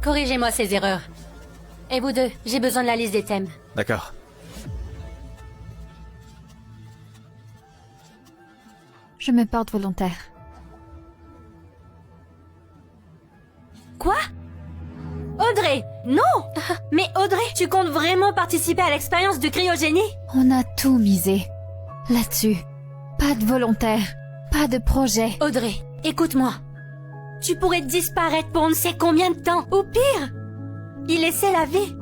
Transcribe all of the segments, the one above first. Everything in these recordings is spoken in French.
Corrigez-moi ces erreurs. Et vous deux, j'ai besoin de la liste des thèmes. D'accord. Je me porte volontaire. Quoi? Audrey, non! Mais Audrey, tu comptes vraiment participer à l'expérience de cryogénie? On a tout misé. Là-dessus. Pas de volontaire. Pas de projet. Audrey, écoute-moi. Tu pourrais disparaître pour on ne sait combien de temps. Ou pire, y laisser la vie.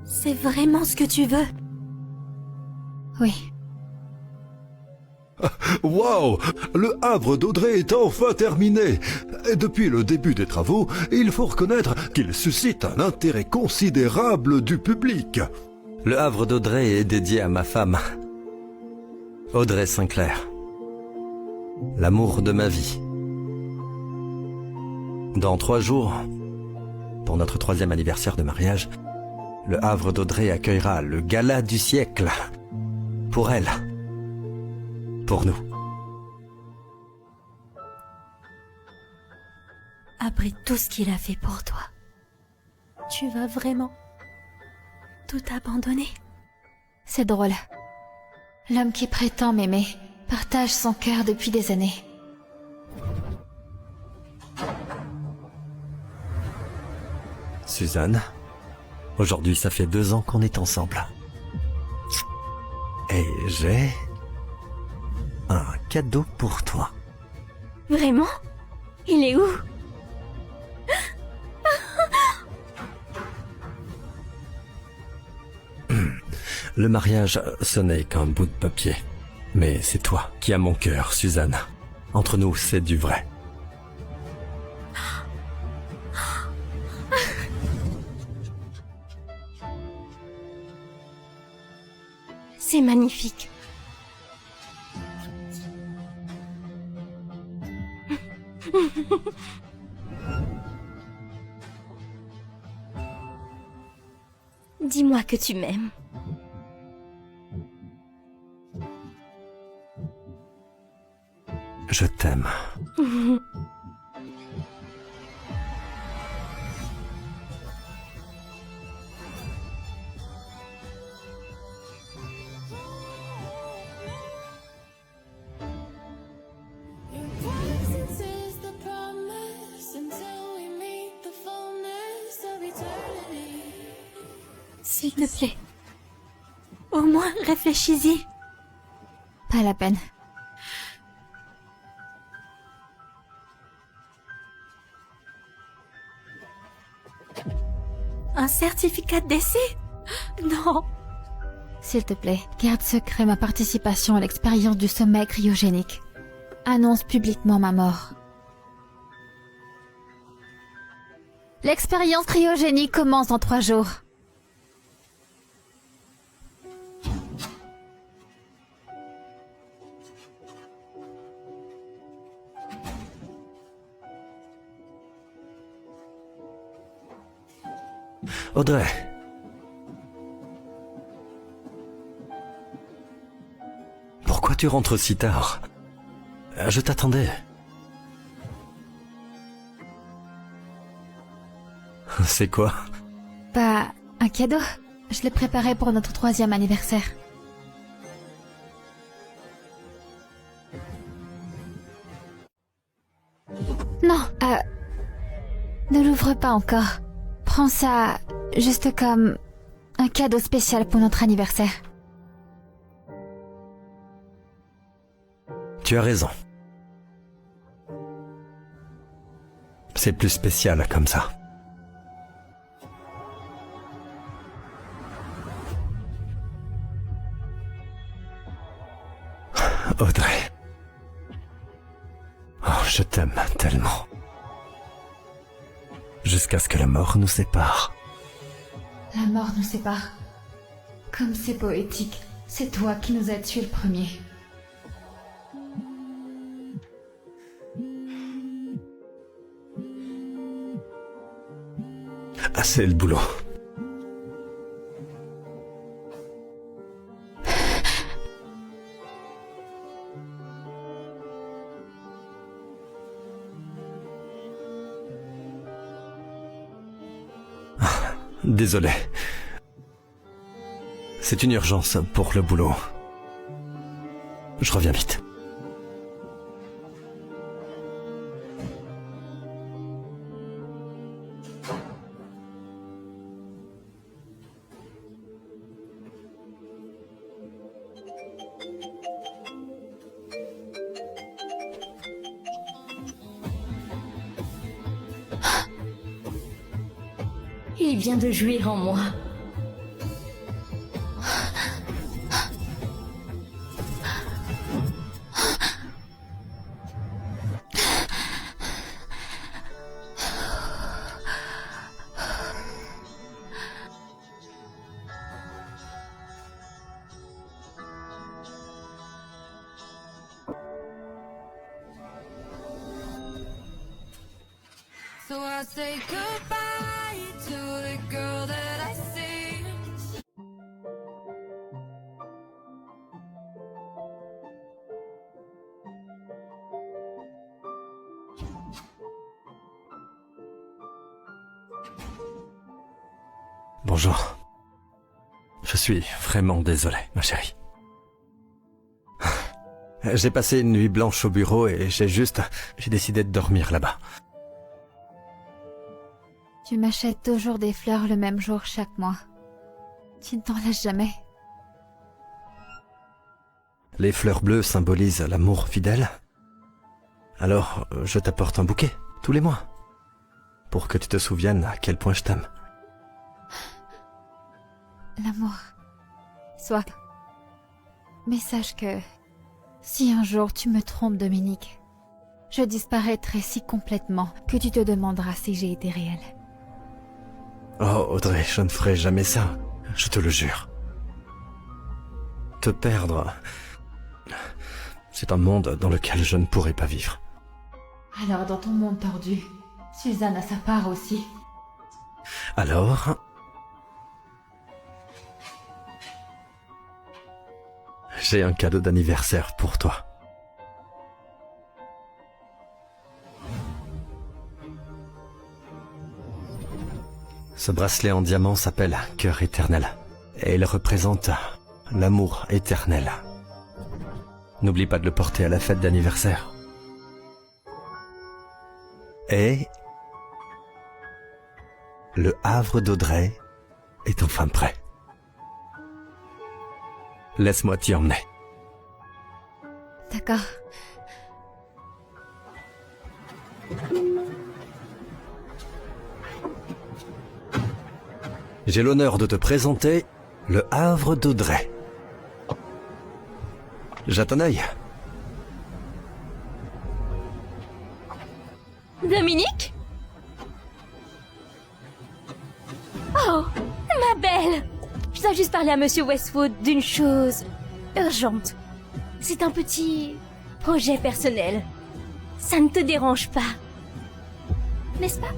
C'est vraiment ce que tu veux? Oui. Waouh! Le havre d'Audrey est enfin terminé. Et depuis le début des travaux, il faut reconnaître qu'il suscite un intérêt considérable du public. Le havre d'Audrey est dédié à ma femme, Audrey Sinclair. L'amour de ma vie. Dans 3 jours, pour notre 3e anniversaire de mariage, le havre d'Audrey accueillera le gala du siècle. Pour elle. Pour nous. Après tout ce qu'il a fait pour toi, tu vas vraiment tout abandonner? C'est drôle. L'homme qui prétend m'aimer partage son cœur depuis des années. Suzanne, aujourd'hui ça fait 2 ans qu'on est ensemble. Et j'ai un cadeau pour toi. Vraiment? Il est où? Le mariage, ce n'est qu'un bout de papier. Mais c'est toi qui as mon cœur, Suzanne. Entre nous, c'est du vrai. C'est magnifique. Dis-moi que tu m'aimes. Je t'aime. S'il te plaît. Au moins, réfléchis-y. Pas la peine. Un certificat de décès? Non. S'il te plaît, garde secret ma participation à l'expérience du sommeil cryogénique. Annonce publiquement ma mort. L'expérience cryogénique commence dans 3 jours. Audrey. Pourquoi tu rentres si tard? Je t'attendais. C'est quoi? Bah, un cadeau. Je l'ai préparé pour notre 3e anniversaire. Non, ne l'ouvre pas encore. Prends ça juste comme un cadeau spécial pour notre anniversaire. Tu as raison. C'est plus spécial comme ça. Audrey. Oh, je t'aime tellement. Jusqu'à ce que la mort nous sépare. La mort nous sépare. Comme c'est poétique, c'est toi qui nous as tués le premier. Assez le boulot. Désolé. C'est une urgence pour le boulot. Je reviens vite. Il vient de jouir en moi. So I say goodbye to the girl that I see. Bonjour. Je suis vraiment désolé, ma chérie. J'ai passé une nuit blanche au bureau et j'ai décidé de dormir là-bas. Tu m'achètes toujours des fleurs le même jour chaque mois. Tu ne t'en lasses jamais. Les fleurs bleues symbolisent l'amour fidèle. Alors, je t'apporte un bouquet, tous les mois. Pour que tu te souviennes à quel point je t'aime. L'amour. Soit. Mais sache que si un jour tu me trompes, Dominique, je disparaîtrai si complètement que tu te demanderas si j'ai été réelle. Oh, Audrey, je ne ferai jamais ça. Je te le jure. Te perdre, c'est un monde dans lequel je ne pourrai pas vivre. Alors, dans ton monde tordu, Suzanne a sa part aussi. Alors... j'ai un cadeau d'anniversaire pour toi. Ce bracelet en diamant s'appelle Cœur éternel et il représente l'amour éternel. N'oublie pas de le porter à la fête d'anniversaire. Et le havre d'Audrey est enfin prêt. Laisse-moi t'y emmener. D'accord. J'ai l'honneur de te présenter le havre d'Audrey. Jette un œil. Dominique? Oh, ma belle! Je dois juste parler à Monsieur Westwood d'une chose urgente. C'est un petit projet personnel. Ça ne te dérange pas, n'est-ce pas?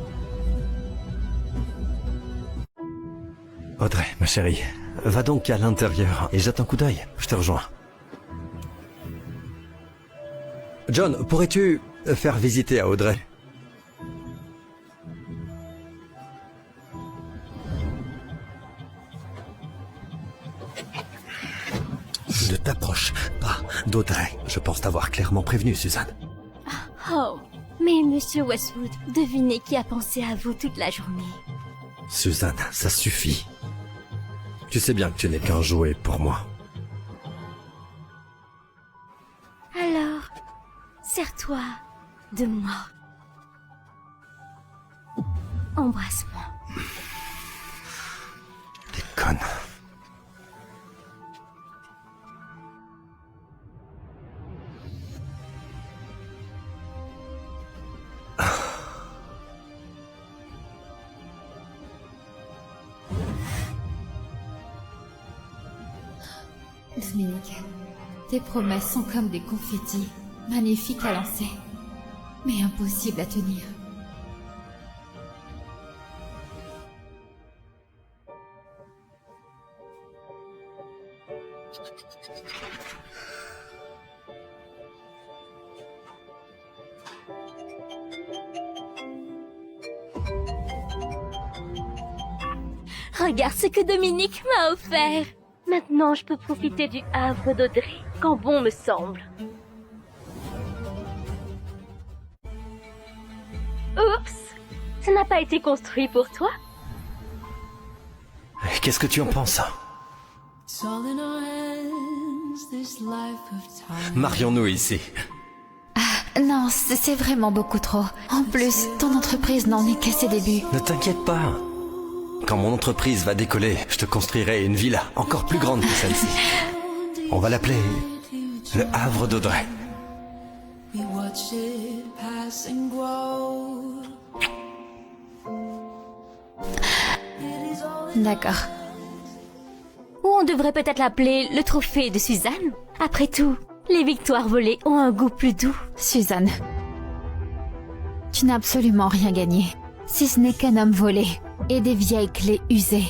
Audrey, ma chérie, va donc à l'intérieur et jette un coup d'œil. Je te rejoins. John, pourrais-tu faire visiter à Audrey? Ne t'approche pas d'Audrey. Je pense t'avoir clairement prévenu, Suzanne. Oh, mais Monsieur Westwood, devinez qui a pensé à vous toute la journée. Suzanne, ça suffit. Tu sais bien que tu n'es qu'un jouet pour moi. Alors, sers-toi de moi. Embrasse-moi. Déconne. Dominique, tes promesses sont comme des confettis, magnifiques à lancer, mais impossibles à tenir. Regarde ce que Dominique m'a offert. Maintenant, je peux profiter du Havre d'Audrey, quand bon me semble. Oups, ça n'a pas été construit pour toi. Qu'est-ce que tu en penses? It's all in our hands, this life of time. Marions-nous ici. Non, c'est vraiment beaucoup trop. En plus, ton entreprise n'en est qu'à ses débuts. Ne t'inquiète pas. Quand mon entreprise va décoller, je te construirai une villa encore plus grande que celle-ci. On va l'appeler le Havre d'Audrey. We watch it pass and grow. It is all D'accord. Ou on devrait peut-être l'appeler le trophée de Suzanne. Après tout, les victoires volées ont un goût plus doux. Suzanne, tu n'as absolument rien gagné, si ce n'est qu'un homme volé et des vieilles clés usées.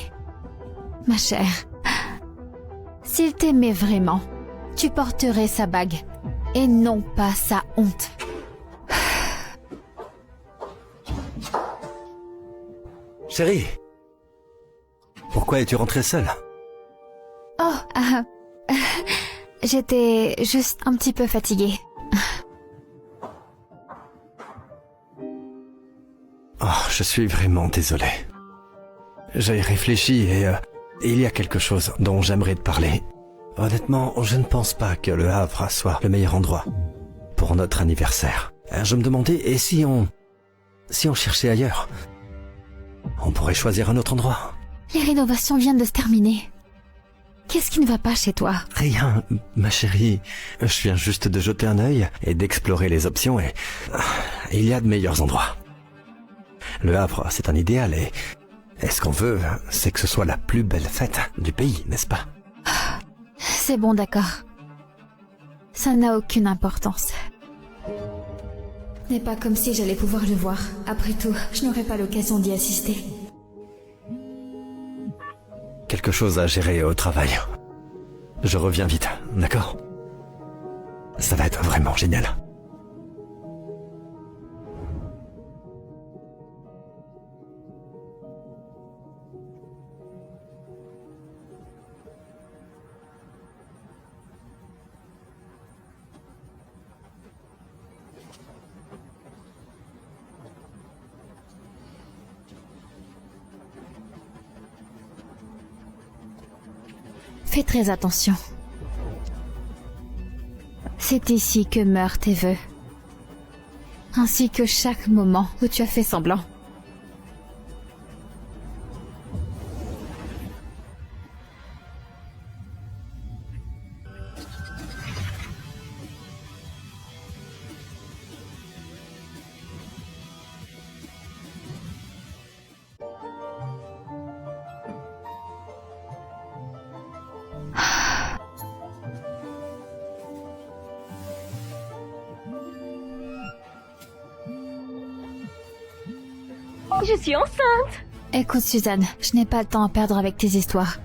Ma chère, s'il t'aimait vraiment, tu porterais sa bague et non pas sa honte. Chérie, pourquoi es-tu rentrée seule? Oh, j'étais juste un petit peu fatiguée. Oh, je suis vraiment désolé. J'ai réfléchi et il y a quelque chose dont j'aimerais te parler. Honnêtement, je ne pense pas que le Havre soit le meilleur endroit pour notre anniversaire. Je me demandais, et si on cherchait ailleurs? On pourrait choisir un autre endroit. Les rénovations viennent de se terminer. Qu'est-ce qui ne va pas chez toi? Rien, ma chérie. Je viens juste de jeter un œil et d'explorer les options et il y a de meilleurs endroits. Le Havre, c'est un idéal et ce qu'on veut, c'est que ce soit la plus belle fête du pays, n'est-ce pas? C'est bon, d'accord. Ça n'a aucune importance. N'est pas comme si j'allais pouvoir le voir. Après tout, je n'aurai pas l'occasion d'y assister. Quelque chose à gérer au travail. Je reviens vite, d'accord? Ça va être vraiment génial. Fais très attention. C'est ici que meurent tes vœux. Ainsi que chaque moment où tu as fait semblant. Je suis enceinte. Écoute, Suzanne, je n'ai pas le temps à perdre avec tes histoires.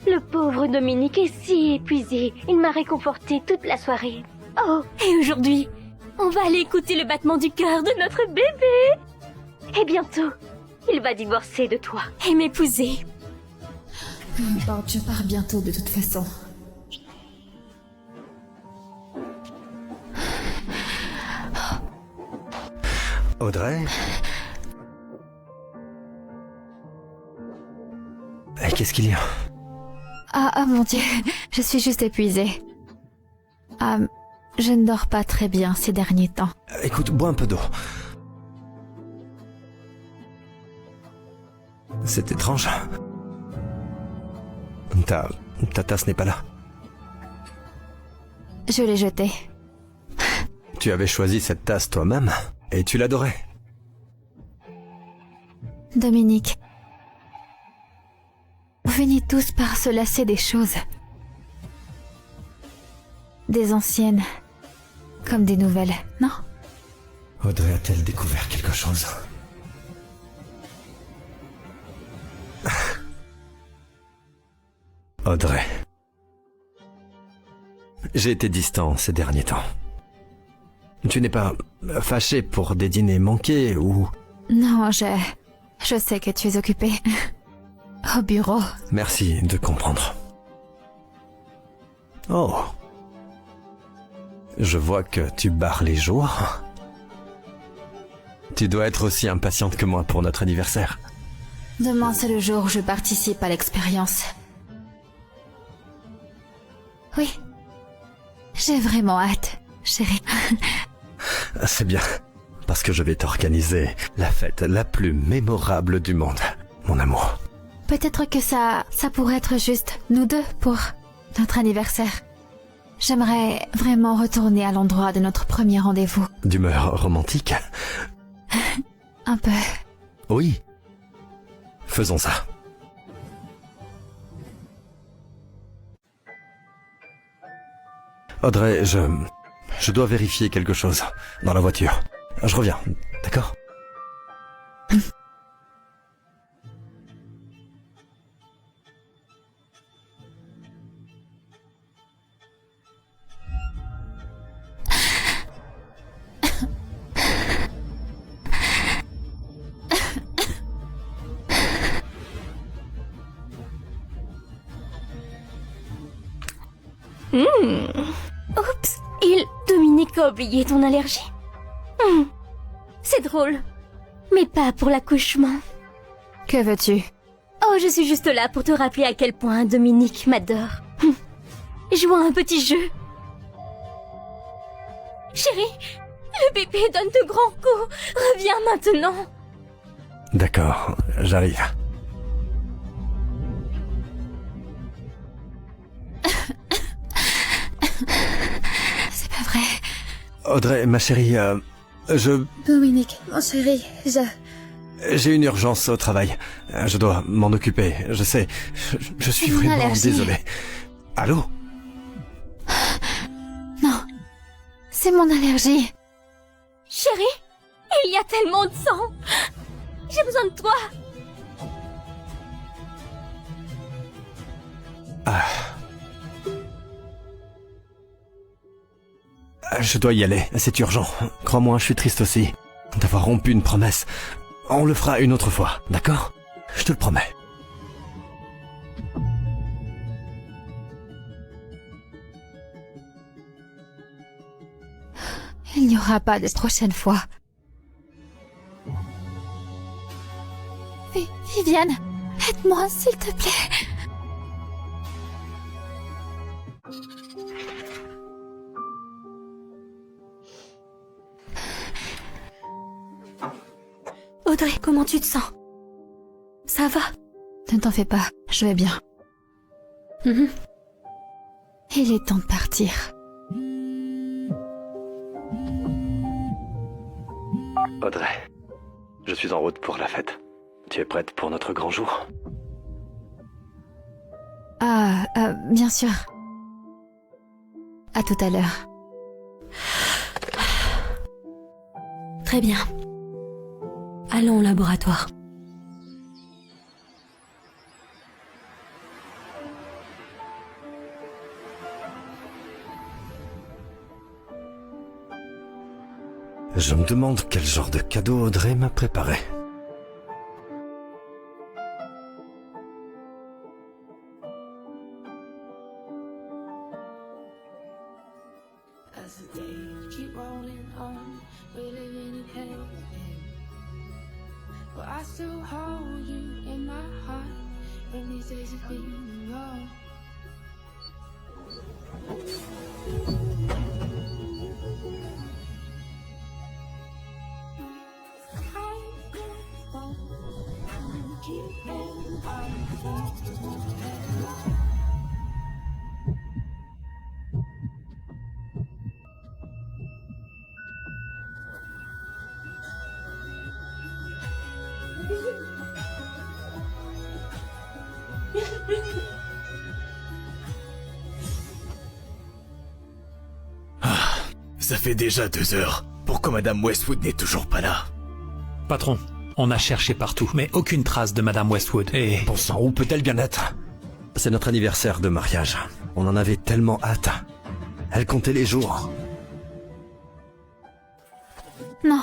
Le pauvre Dominique est si épuisé. Il m'a réconforté toute la soirée. Oh, et aujourd'hui, on va aller écouter le battement du cœur de notre bébé. Et bientôt, il va divorcer de toi et m'épouser. Peu importe, je pars bientôt de toute façon. Audrey? Qu'est-ce qu'il y a? Ah mon Dieu, je suis juste épuisée. Je ne dors pas très bien ces derniers temps. Écoute, bois un peu d'eau. C'est étrange. Ta tasse n'est pas là. Je l'ai jetée. Tu avais choisi cette tasse toi-même et tu l'adorais. Dominique, on finit tous par se lasser des choses. Des anciennes, comme des nouvelles, non? Audrey a-t-elle découvert quelque chose? Audrey. J'ai été distant ces derniers temps. Tu n'es pas fâchée pour des dîners manqués ou... Non, je sais que tu es occupée. Au bureau. Merci de comprendre. Oh. Je vois que tu barres les jours. Tu dois être aussi impatiente que moi pour notre anniversaire. Demain, c'est le jour où je participe à l'expérience. Oui. J'ai vraiment hâte, chérie. C'est bien, parce que je vais t'organiser la fête la plus mémorable du monde, mon amour. Peut-être que ça pourrait être juste nous deux pour notre anniversaire. J'aimerais vraiment retourner à l'endroit de notre premier rendez-vous. D'humeur romantique? Un peu. Oui. Faisons ça. Audrey, je dois vérifier quelque chose dans la voiture. Je reviens, d'accord? Oups, Dominique a oublié ton allergie. C'est drôle, mais pas pour l'accouchement. Que veux-tu? Oh, je suis juste là pour te rappeler à quel point Dominique m'adore. Jouons à un petit jeu. Chérie, le bébé donne de grands coups. Reviens maintenant. D'accord, j'arrive. C'est pas vrai. Audrey, ma chérie, Dominique, mon chéri, j'ai une urgence au travail. Je dois m'en occuper, je sais. Je suis Une vraiment allergie. désolé. Allô? Non. C'est mon allergie. Chérie, il y a tellement de sang. J'ai besoin de toi. Je dois y aller, c'est urgent. Crois-moi, je suis triste aussi. D'avoir rompu une promesse. On le fera une autre fois, d'accord? Je te le promets. Il n'y aura pas de prochaine fois. Viviane, aide-moi, s'il te plaît. Audrey, comment tu te sens? Ça va? Ne t'en fais pas, je vais bien. Il est temps de partir. Audrey, je suis en route pour la fête. Tu es prête pour notre grand jour? Bien sûr. À tout à l'heure. Très bien. Allons au laboratoire. Je me demande quel genre de cadeau Audrey m'a préparé. As the days keep rolling on, we're living in hell. But I still hold you in my heart when these days have been wrong. Ça fait déjà 2 heures. Pourquoi Madame Westwood n'est toujours pas là? Patron, on a cherché partout, mais aucune trace de Madame Westwood. Et Bon sang, où peut-elle bien être? C'est notre anniversaire de mariage. On en avait tellement hâte. Elle comptait les jours. Non,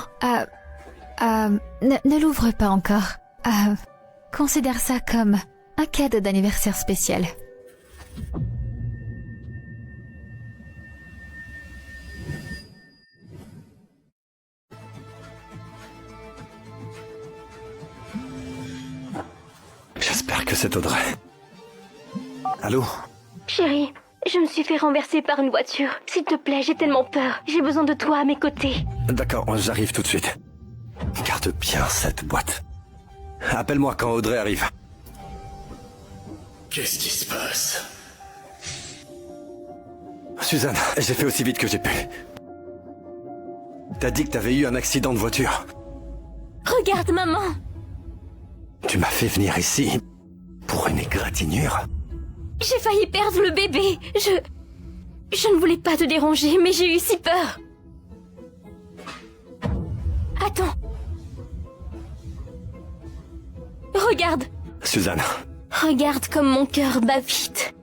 ne l'ouvre pas encore. Considère ça comme Un cadeau d'anniversaire spécial. J'espère que c'est Audrey. Allô? Chérie, je me suis fait renverser par une voiture. S'il te plaît, j'ai tellement peur. J'ai besoin de toi à mes côtés. D'accord, j'arrive tout de suite. Garde bien cette boîte. Appelle-moi quand Audrey arrive. Qu'est-ce qui se passe? Suzanne, j'ai fait aussi vite que j'ai pu. T'as dit que t'avais eu un accident de voiture. Regarde, maman. Tu m'as fait venir ici pour une égratignure. J'ai failli perdre le bébé. Je ne voulais pas te déranger, mais j'ai eu si peur. Attends. Regarde. Suzanne. Regarde comme mon cœur bat vite.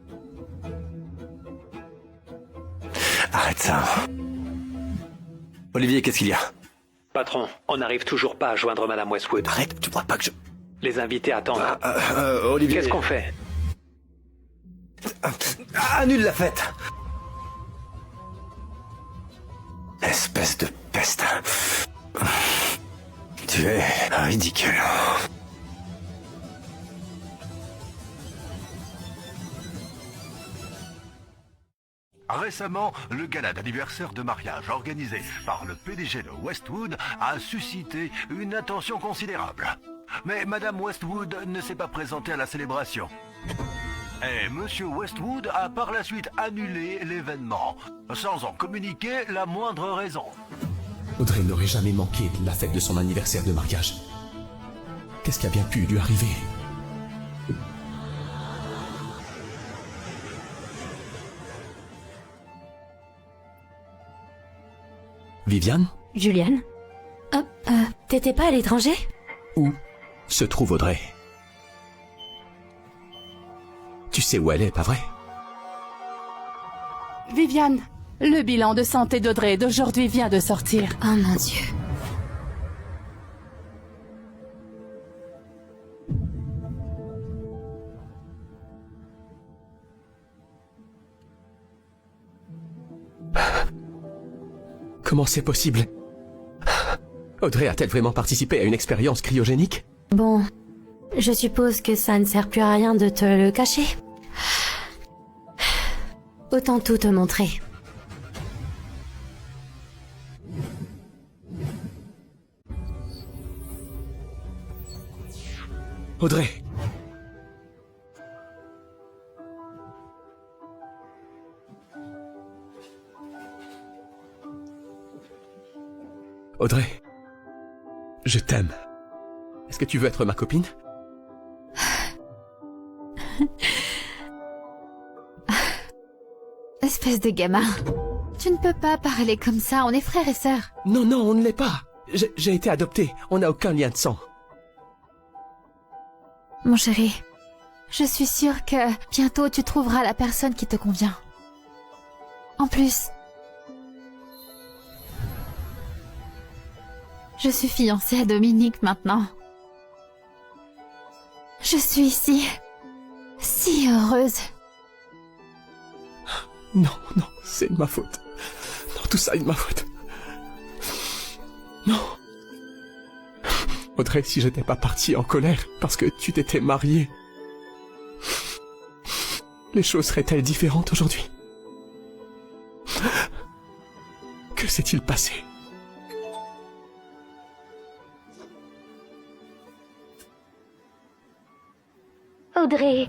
Arrête ça. Olivier, qu'est-ce qu'il y a? Patron, on n'arrive toujours pas à joindre Madame Westwood. Arrête, tu vois pas que je... Les invités attendent. Olivier... Qu'est-ce qu'on fait? Annule la fête. Espèce de peste. Tu es ridicule. Récemment, le gala d'anniversaire de mariage organisé par le PDG de Westwood a suscité une attention considérable. Mais Madame Westwood ne s'est pas présentée à la célébration. Et Monsieur Westwood a par la suite annulé l'événement, sans en communiquer la moindre raison. Audrey n'aurait jamais manqué la fête de son anniversaire de mariage. Qu'est-ce qui a bien pu lui arriver? Viviane? Juliane? T'étais pas à l'étranger? Où se trouve Audrey? Tu sais où elle est, pas vrai? Viviane, le bilan de santé d'Audrey d'aujourd'hui vient de sortir. Oh mon Dieu. Comment c'est possible? Audrey a-t-elle vraiment participé à une expérience cryogénique? Bon, je suppose que ça ne sert plus à rien de te le cacher. Autant tout te montrer. Audrey! Audrey, je t'aime. Est-ce que tu veux être ma copine? Espèce de gamin. Tu ne peux pas parler comme ça, on est frères et sœurs. Non, non, on ne l'est pas. J'ai été adopté, on n'a aucun lien de sang. Mon chéri, je suis sûre que bientôt tu trouveras la personne qui te convient. En plus, je suis fiancée à Dominique maintenant. Je suis si heureuse. Non, non, c'est de ma faute. Non, tout ça est de ma faute. Non. Audrey, si j'étais pas parti en colère parce que tu t'étais mariée, les choses seraient-elles différentes aujourd'hui? Que s'est-il passé? Audrey,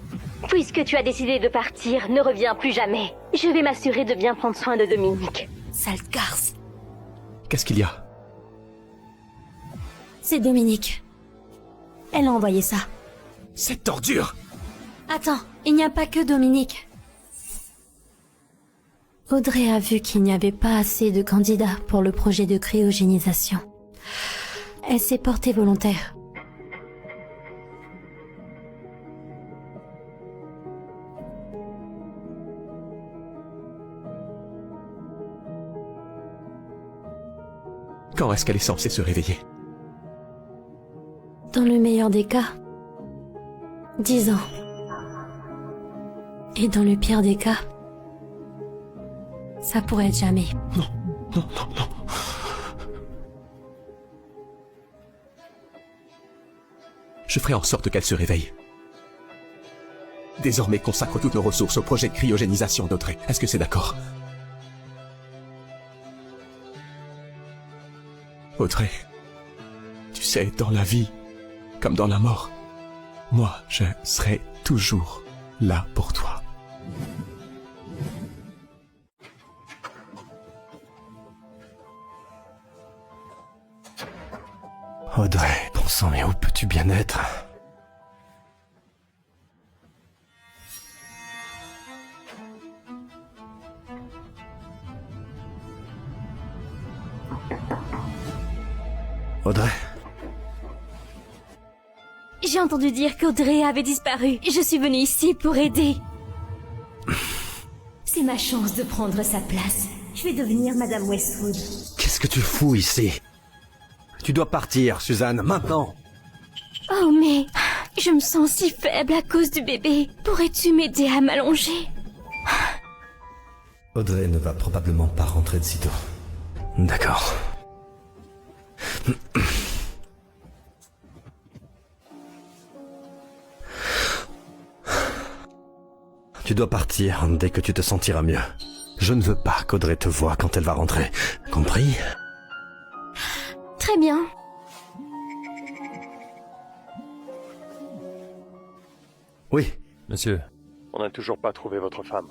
puisque tu as décidé de partir, ne reviens plus jamais. Je vais m'assurer de bien prendre soin de Dominique. Sale garce. Qu'est-ce qu'il y a? C'est Dominique. Elle a envoyé ça. Cette ordure! Attends, il n'y a pas que Dominique. Audrey a vu qu'il n'y avait pas assez de candidats pour le projet de cryogénisation. Elle s'est portée volontaire. Quand est-ce qu'elle est censée se réveiller? Dans le meilleur des cas, 10 ans. Et dans le pire des cas, ça pourrait être jamais. Non, non, non. Je ferai en sorte qu'elle se réveille. Désormais, consacre toutes nos ressources au projet de cryogénisation d'Audrey. Est-ce que c'est d'accord? Audrey, tu sais, dans la vie, comme dans la mort, moi, je serai toujours là pour toi. Audrey, bon sang, mais où peux-tu bien être? Audrey? J'ai entendu dire qu'Audrey avait disparu. Je suis venue ici pour aider. C'est ma chance de prendre sa place. Je vais devenir Madame Westwood. Qu'est-ce que tu fous ici? Tu dois partir, Suzanne, maintenant. Oh mais... Je me sens si faible à cause du bébé. Pourrais-tu m'aider à m'allonger? Audrey ne va probablement pas rentrer de sitôt. D'accord. Tu dois partir dès que tu te sentiras mieux. Je ne veux pas qu'Audrey te voie quand elle va rentrer. Compris? Très bien. Oui. Monsieur, on n'a toujours pas trouvé votre femme.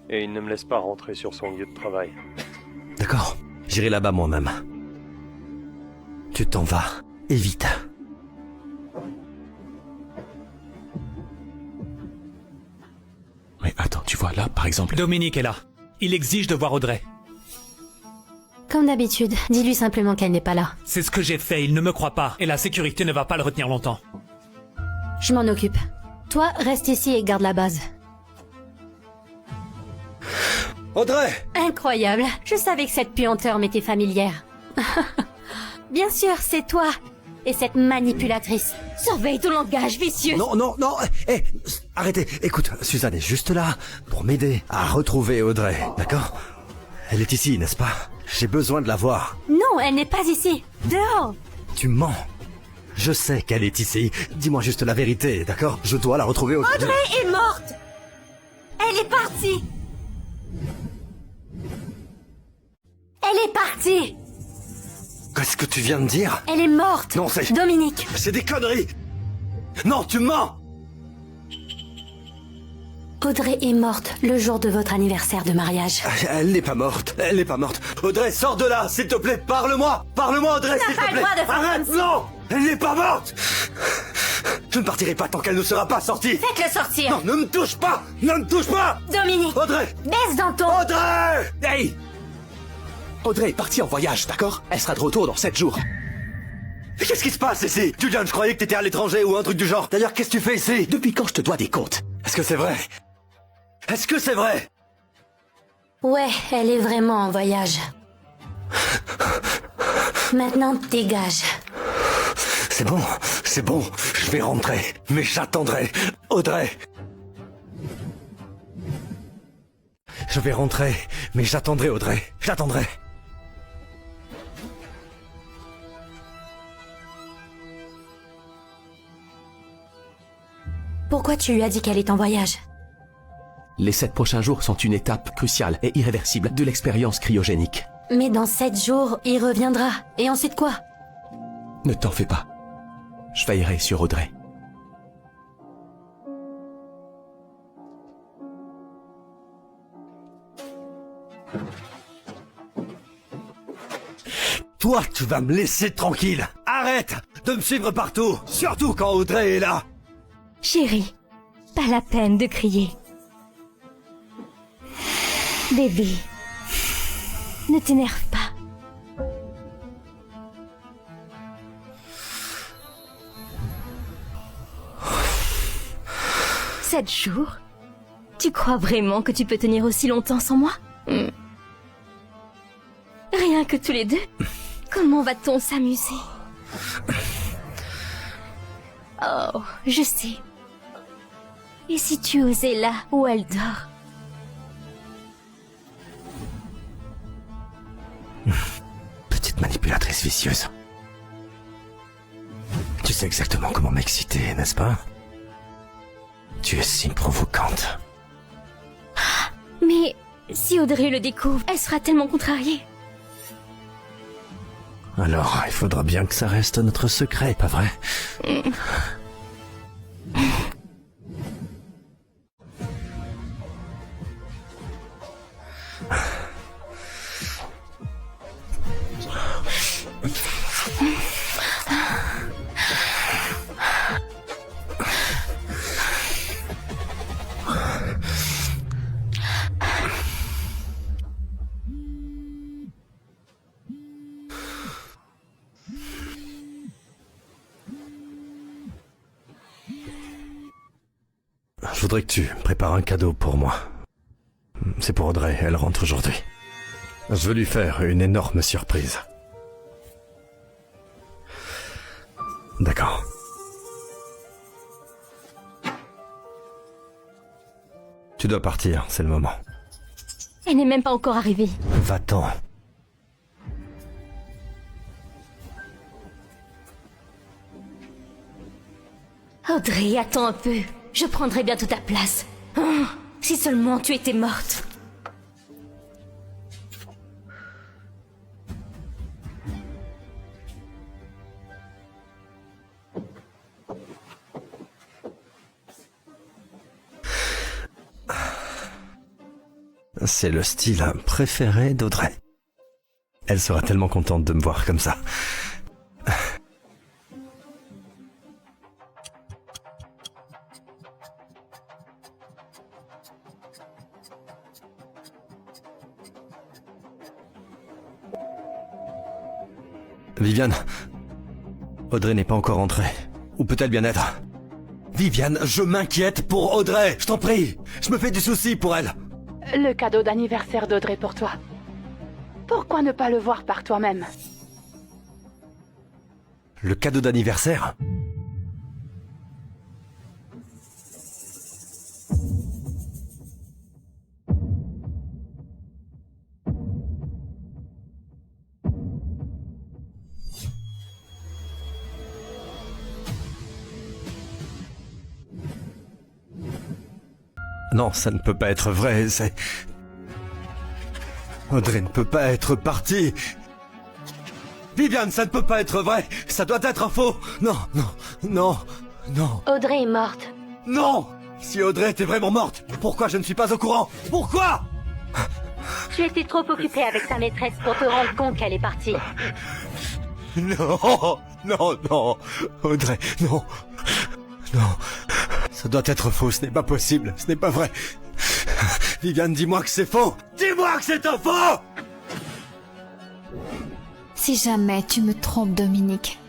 Et il ne me laisse pas rentrer sur son lieu de travail. D'accord. J'irai là-bas moi-même. Tu t'en vas. Et vite. Mais attends, tu vois, là, par exemple... Dominique est là. Il exige de voir Audrey. Comme d'habitude, dis-lui simplement qu'elle n'est pas là. C'est ce que j'ai fait, il ne me croit pas. Et la sécurité ne va pas le retenir longtemps. Je m'en occupe. Toi, reste ici et garde la base. Audrey! Incroyable. Je savais que cette puanteur m'était familière. Bien sûr, c'est toi. Et cette manipulatrice. Surveille ton langage vicieux. Non, non, non. Arrêtez. Écoute, Suzanne est juste là pour m'aider à retrouver Audrey, d'accord? Elle est ici, n'est-ce pas? J'ai besoin de la voir. Non, elle n'est pas ici. Dehors. Tu mens. Je sais qu'elle est ici. Dis-moi juste la vérité, d'accord? Je dois la retrouver aujourd'hui. Audrey est morte. Elle est partie. Elle est partie. Qu'est-ce que tu viens de dire? Elle est morte. Non, c'est... Dominique. C'est des conneries. Non, tu mens. Audrey est morte le jour de votre anniversaire de mariage. Elle n'est pas morte. Elle n'est pas morte. Audrey, sors de là, s'il te plaît. Parle-moi. Parle-moi, Audrey, s'il te plaît. Tu n'as pas le droit de faire Arrête, comme ça. non. Elle n'est pas morte. Je ne partirai pas tant qu'elle ne sera pas sortie. Faites-le sortir. Non, ne me touche pas. Ne me touche pas. Dominique. Audrey. Baisse dans ton... Audrey. Hey! Audrey est partie en voyage, d'accord? Elle sera de retour dans 7 jours. Mais qu'est-ce qui se passe ici? Julian, je croyais que t'étais à l'étranger ou un truc du genre. D'ailleurs, qu'est-ce que tu fais ici? Depuis quand je te dois des comptes? Est-ce que c'est vrai? Est-ce que c'est vrai? Ouais, elle est vraiment en voyage. Maintenant, dégage. C'est bon, je vais rentrer, mais j'attendrai. Audrey. Je vais rentrer, mais j'attendrai, Audrey. J'attendrai. Pourquoi tu lui as dit qu'elle est en voyage? Les 7 prochains jours sont une étape cruciale et irréversible de l'expérience cryogénique. Mais dans 7 jours, il reviendra. Et ensuite quoi? Ne t'en fais pas. Je veillerai sur Audrey. Toi, tu vas me laisser tranquille. Arrête de me suivre partout, surtout quand Audrey est là. Chérie, pas la peine de crier. Bébé, ne t'énerve pas. 7 jours? Tu crois vraiment que tu peux tenir aussi longtemps sans moi? Rien que tous les deux? Comment va-t-on s'amuser? Oh, je sais. Et si tu osais là où elle dort? Petite manipulatrice vicieuse. Tu sais exactement comment m'exciter, n'est-ce pas? Tu es si provocante. Mais si Audrey le découvre, elle sera tellement contrariée. Alors, il faudra bien que ça reste notre secret, pas vrai? Je voudrais que tu prépares un cadeau pour moi. C'est pour Audrey, elle rentre aujourd'hui. Je veux lui faire une énorme surprise. D'accord. Tu dois partir, c'est le moment. Elle n'est même pas encore arrivée. Va-t'en. Audrey, attends un peu. Je prendrai bientôt ta place. Oh, si seulement tu étais morte. C'est le style préféré d'Audrey. Elle sera tellement contente de me voir comme ça. Viviane, Audrey n'est pas encore rentrée. Où peut-elle bien être? Viviane, je m'inquiète pour Audrey, je t'en prie. Je me fais du souci pour elle. Le cadeau d'anniversaire d'Audrey pour toi. Pourquoi ne pas le voir par toi-même? Le cadeau d'anniversaire? Non, ça ne peut pas être vrai, c'est... Audrey ne peut pas être partie. Viviane, ça ne peut pas être vrai. Ça doit être faux. Non, non, non, non. Audrey est morte. Non! Si Audrey était vraiment morte, pourquoi je ne suis pas au courant? Pourquoi? Tu étais trop occupé avec sa maîtresse pour te rendre compte qu'elle est partie. Non, non, non. Audrey, non. Non. Ça doit être faux, ce n'est pas possible, ce n'est pas vrai. Viviane, dis-moi que c'est faux. Dis-moi que c'est un faux! Si jamais tu me trompes, Dominique,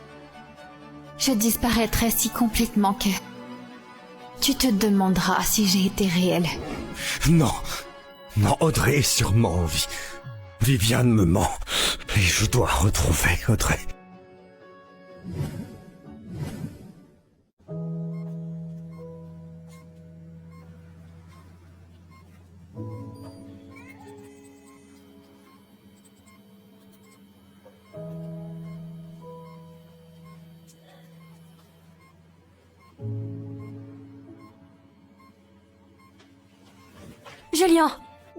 je disparaîtrai si complètement que tu te demanderas si j'ai été réelle. Non. Non, Audrey est sûrement en vie. Viviane me ment. Et je dois retrouver Audrey. Julien,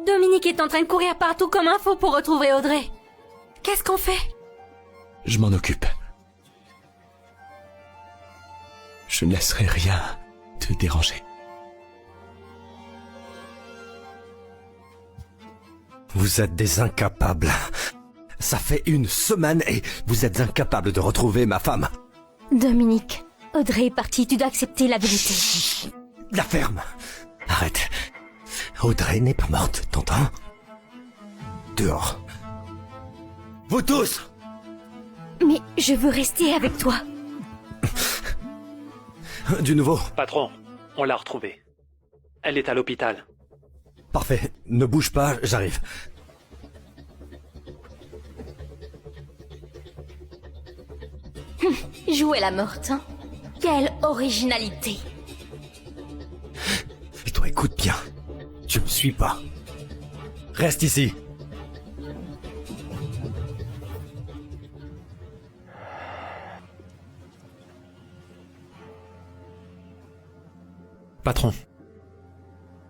Dominique est en train de courir partout comme un fou pour retrouver Audrey. Qu'est-ce qu'on fait? Je m'en occupe. Je ne laisserai rien te déranger. Vous êtes des incapables. Ça fait une semaine et vous êtes incapables de retrouver ma femme. Dominique, Audrey est partie, tu dois accepter la vérité. La ferme. Arrête. Audrey n'est pas morte, t'entends? Dehors. Vous tous! Mais je veux rester avec toi. Du nouveau. Patron, on l'a retrouvée. Elle est à l'hôpital. Parfait. Ne bouge pas, j'arrive. Jouer la morte, hein? Quelle originalité! Écoute bien. Tu me suis pas. Reste ici. Patron,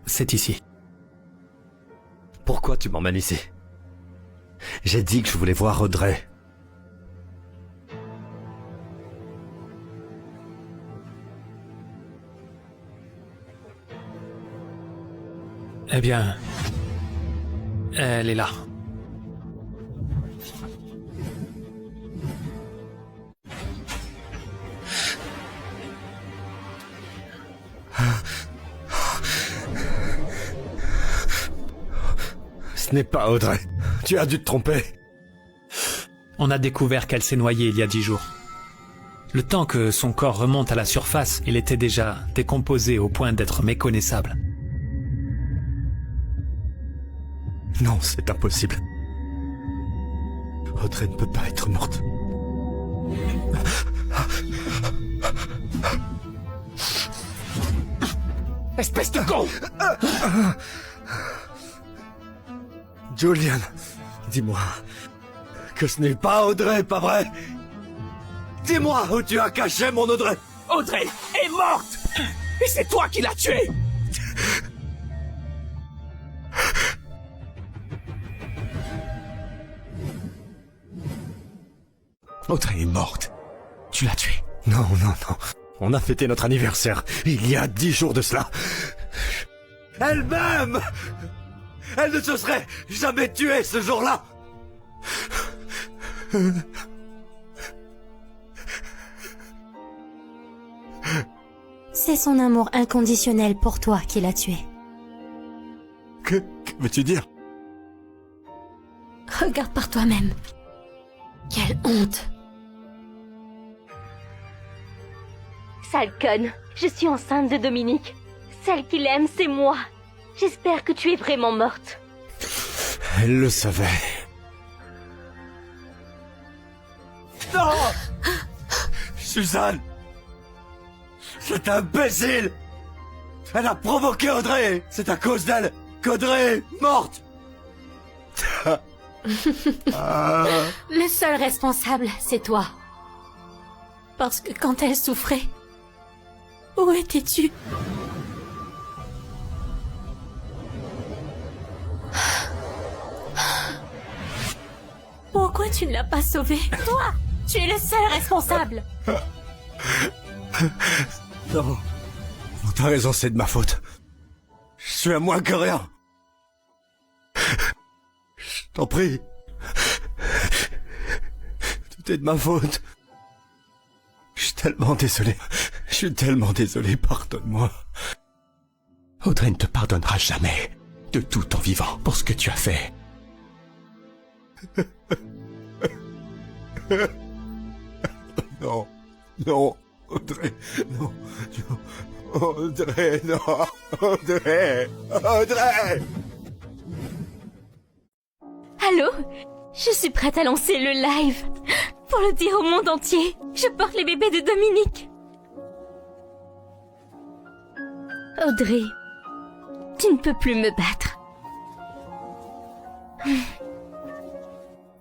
c'est ici. Pourquoi tu m'emmènes ici? J'ai dit que je voulais voir Audrey. Eh bien, elle est là. Ce n'est pas Audrey. Tu as dû te tromper. On a découvert qu'elle s'est noyée il y a 10 jours. Le temps que son corps remonte à la surface, il était déjà décomposé au point d'être méconnaissable. Non, c'est impossible. Audrey ne peut pas être morte. Espèce de con! Julian, dis-moi que ce n'est pas Audrey, pas vrai? Dis-moi où tu as caché mon Audrey! Audrey est morte! Et c'est toi qui l'as tuée! Audrey est morte. Tu l'as tuée. Non. On a fêté notre anniversaire il y a 10 jours de cela. Elle-même! Elle ne se serait jamais tuée ce jour-là! C'est son amour inconditionnel pour toi qui l'a tué. Que veux-tu dire? Regarde par toi-même. Quelle honte! Sale conne, je suis enceinte de Dominique. Celle qu'il aime, c'est moi. J'espère que tu es vraiment morte. Elle le savait. Non! Suzanne! Cet imbécile! Elle a provoqué Audrey! C'est à cause d'elle qu'Audrey est morte! Le seul responsable, c'est toi. Parce que quand elle souffrait, où étais-tu? Pourquoi tu ne l'as pas sauvée? Toi, tu es le seul responsable. Non, t'as raison, c'est de ma faute. Je suis à moins que rien. Je t'en prie. Tout est de ma faute. Je suis tellement désolé, pardonne-moi. Audrey ne te pardonnera jamais, de tout en vivant, pour ce que tu as fait. Non, Audrey, non, Audrey, Audrey. Allô? Je suis prête à lancer le live. Pour le dire au monde entier, je porte les bébés de Dominique. Audrey, tu ne peux plus me battre.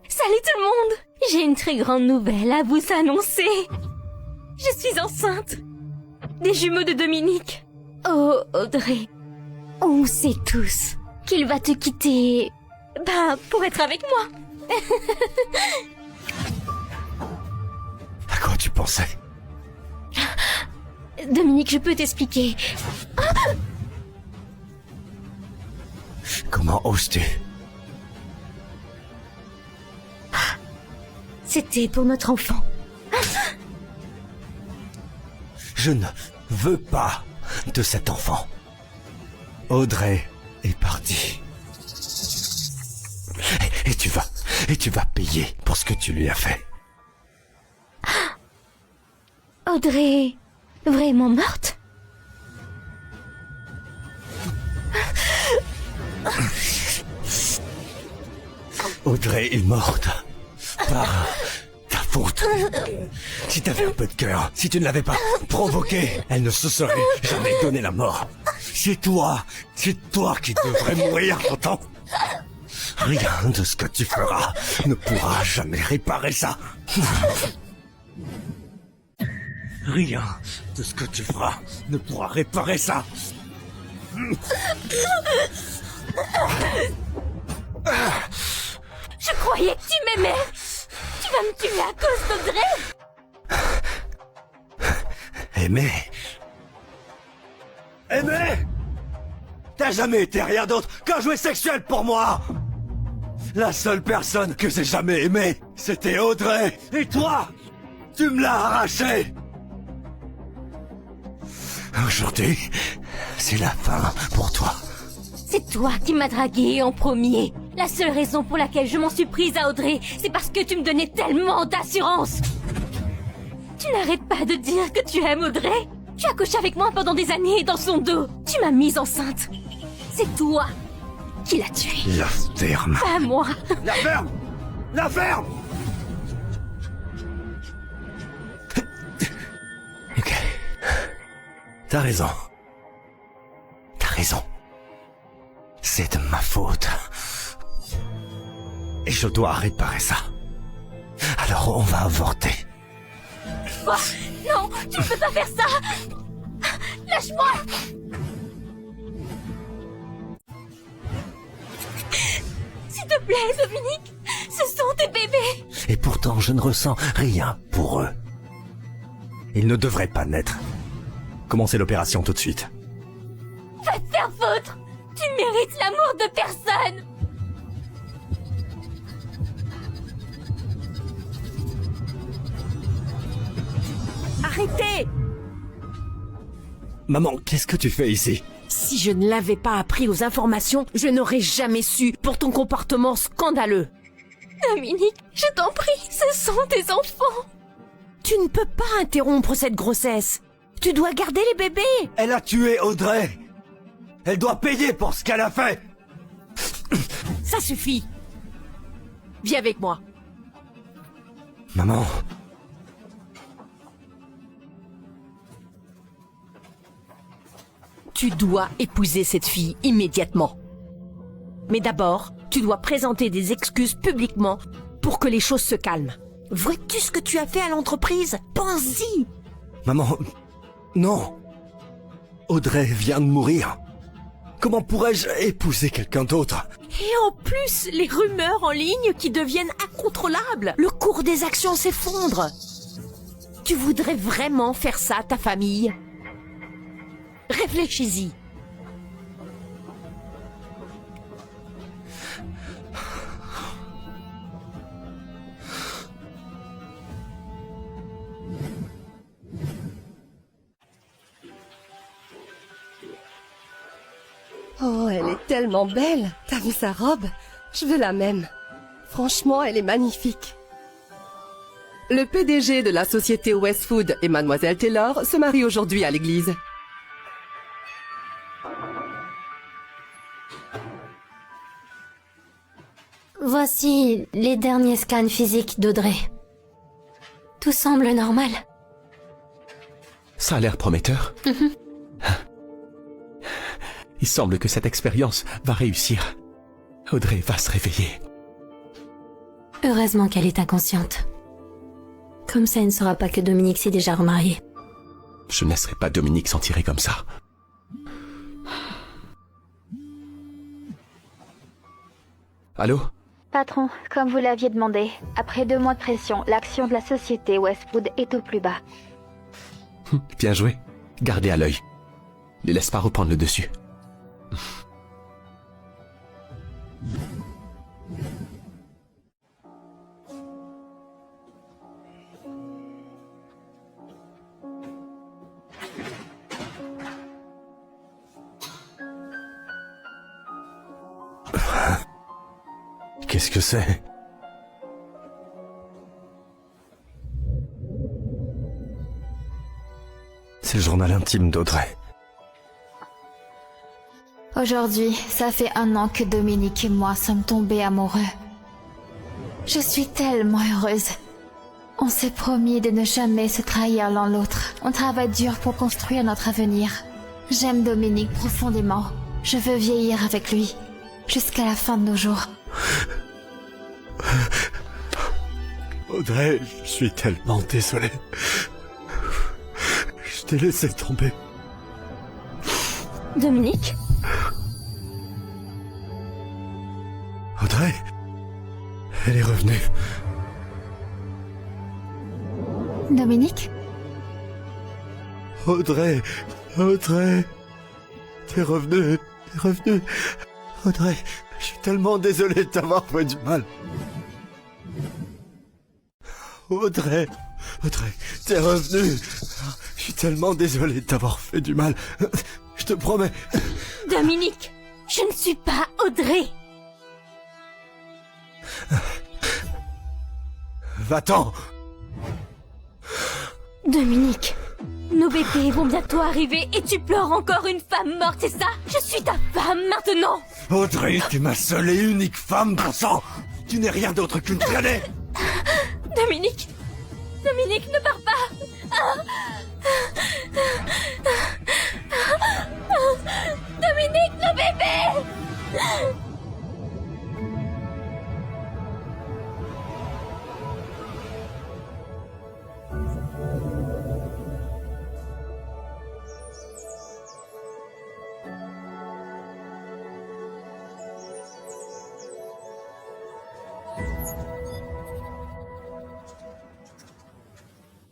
Salut tout le monde! J'ai une très grande nouvelle à vous annoncer. Je suis enceinte. Des jumeaux de Dominique. Oh, Audrey, on sait tous qu'il va te quitter... pour être avec moi. À quoi tu pensais? Dominique, je peux t'expliquer. Comment oses-tu? C'était pour notre enfant. Je ne veux pas de cet enfant. Audrey est partie. Et tu vas payer pour ce que tu lui as fait. Audrey, vraiment morte? Audrey est morte. Par ta faute. Si t'avais un peu de cœur, si tu ne l'avais pas provoquée, elle ne se serait jamais donné la mort. C'est toi qui devrais mourir, t'entends? Rien de ce que tu feras ne pourra jamais réparer ça. Rien de ce que tu feras ne pourra réparer ça. Je croyais que tu m'aimais. Tu vas me tuer à cause d'Audrey. Aimer? T'as jamais été rien d'autre qu'un jouet sexuel pour moi. La seule personne que j'ai jamais aimée, c'était Audrey. Et toi, tu me l'as arraché. Aujourd'hui, c'est la fin pour toi. C'est toi qui m'as dragué en premier. La seule raison pour laquelle je m'en suis prise à Audrey, c'est parce que tu me donnais tellement d'assurance. Tu n'arrêtes pas de dire que tu aimes Audrey. Tu as couché avec moi pendant des années dans son dos. Tu m'as mise enceinte. C'est toi qui l'as tuée. La ferme. Pas moi. La ferme. La ferme. Ok. T'as raison. C'est de ma faute. Et je dois réparer ça. Alors on va avorter. Quoi? Non, tu ne peux pas faire ça. Lâche-moi. S'il te plaît, Dominique. Ce sont tes bébés. Et pourtant je ne ressens rien pour eux. Ils ne devraient pas naître. Commencez l'opération tout de suite. Va te faire foutre. Tu mérites l'amour de personne. Arrêtez! Maman, qu'est-ce que tu fais ici? Si je ne l'avais pas appris aux informations, je n'aurais jamais su pour ton comportement scandaleux. Dominique, je t'en prie, ce sont tes enfants. Tu ne peux pas interrompre cette grossesse. Tu dois garder les bébés. Elle a tué Audrey. Elle doit payer pour ce qu'elle a fait. Ça suffit. Viens avec moi. Maman. Tu dois épouser cette fille immédiatement. Mais d'abord, tu dois présenter des excuses publiquement pour que les choses se calment. Vois-tu ce que tu as fait à l'entreprise? Pense-y. Maman, non. Audrey vient de mourir. Comment pourrais-je épouser quelqu'un d'autre? Et en plus, les rumeurs en ligne qui deviennent incontrôlables. Le cours des actions s'effondre. Tu voudrais vraiment faire ça à ta famille? Réfléchis-y. Oh, elle est tellement belle. T'as vu sa robe? Je veux la même. Franchement, elle est magnifique. Le PDG de la société Westwood et Mademoiselle Taylor se marient aujourd'hui à l'église. Voici les derniers scans physiques d'Audrey. Tout semble normal. Ça a l'air prometteur. Il semble que cette expérience va réussir. Audrey va se réveiller. Heureusement qu'elle est inconsciente. Comme ça, il ne saura pas que Dominique s'est déjà remarié. Je ne laisserai pas Dominique s'en tirer comme ça. Allô? Patron, comme vous l'aviez demandé, après 2 mois de pression, l'action de la société Westwood est au plus bas. Bien joué. Gardez à l'œil. Ne laisse pas reprendre le dessus. Qu'est-ce que c'est? C'est le journal intime d'Audrey. Aujourd'hui, ça fait 1 an que Dominique et moi sommes tombés amoureux. Je suis tellement heureuse. On s'est promis de ne jamais se trahir l'un l'autre. On travaille dur pour construire notre avenir. J'aime Dominique profondément. Je veux vieillir avec lui, jusqu'à la fin de nos jours. Audrey, je suis tellement désolé. Je t'ai laissé tomber. Dominique? Audrey, elle est revenue. Dominique? Audrey, Audrey, t'es revenue, t'es revenue. Audrey, je suis tellement désolé de t'avoir fait du mal. Audrey, Audrey, t'es revenue. Je suis tellement désolé de t'avoir fait du mal. Je te promets. Dominique, je ne suis pas Audrey. Va-t'en. Dominique, nos bébés vont bientôt arriver et tu pleures encore une femme morte, c'est ça? Je suis ta femme maintenant. Audrey, t'es ma seule et unique femme, bon sang. Tu n'es rien d'autre qu'une traînée. Dominique, Dominique, ne pars pas. Dominique, nos bébés.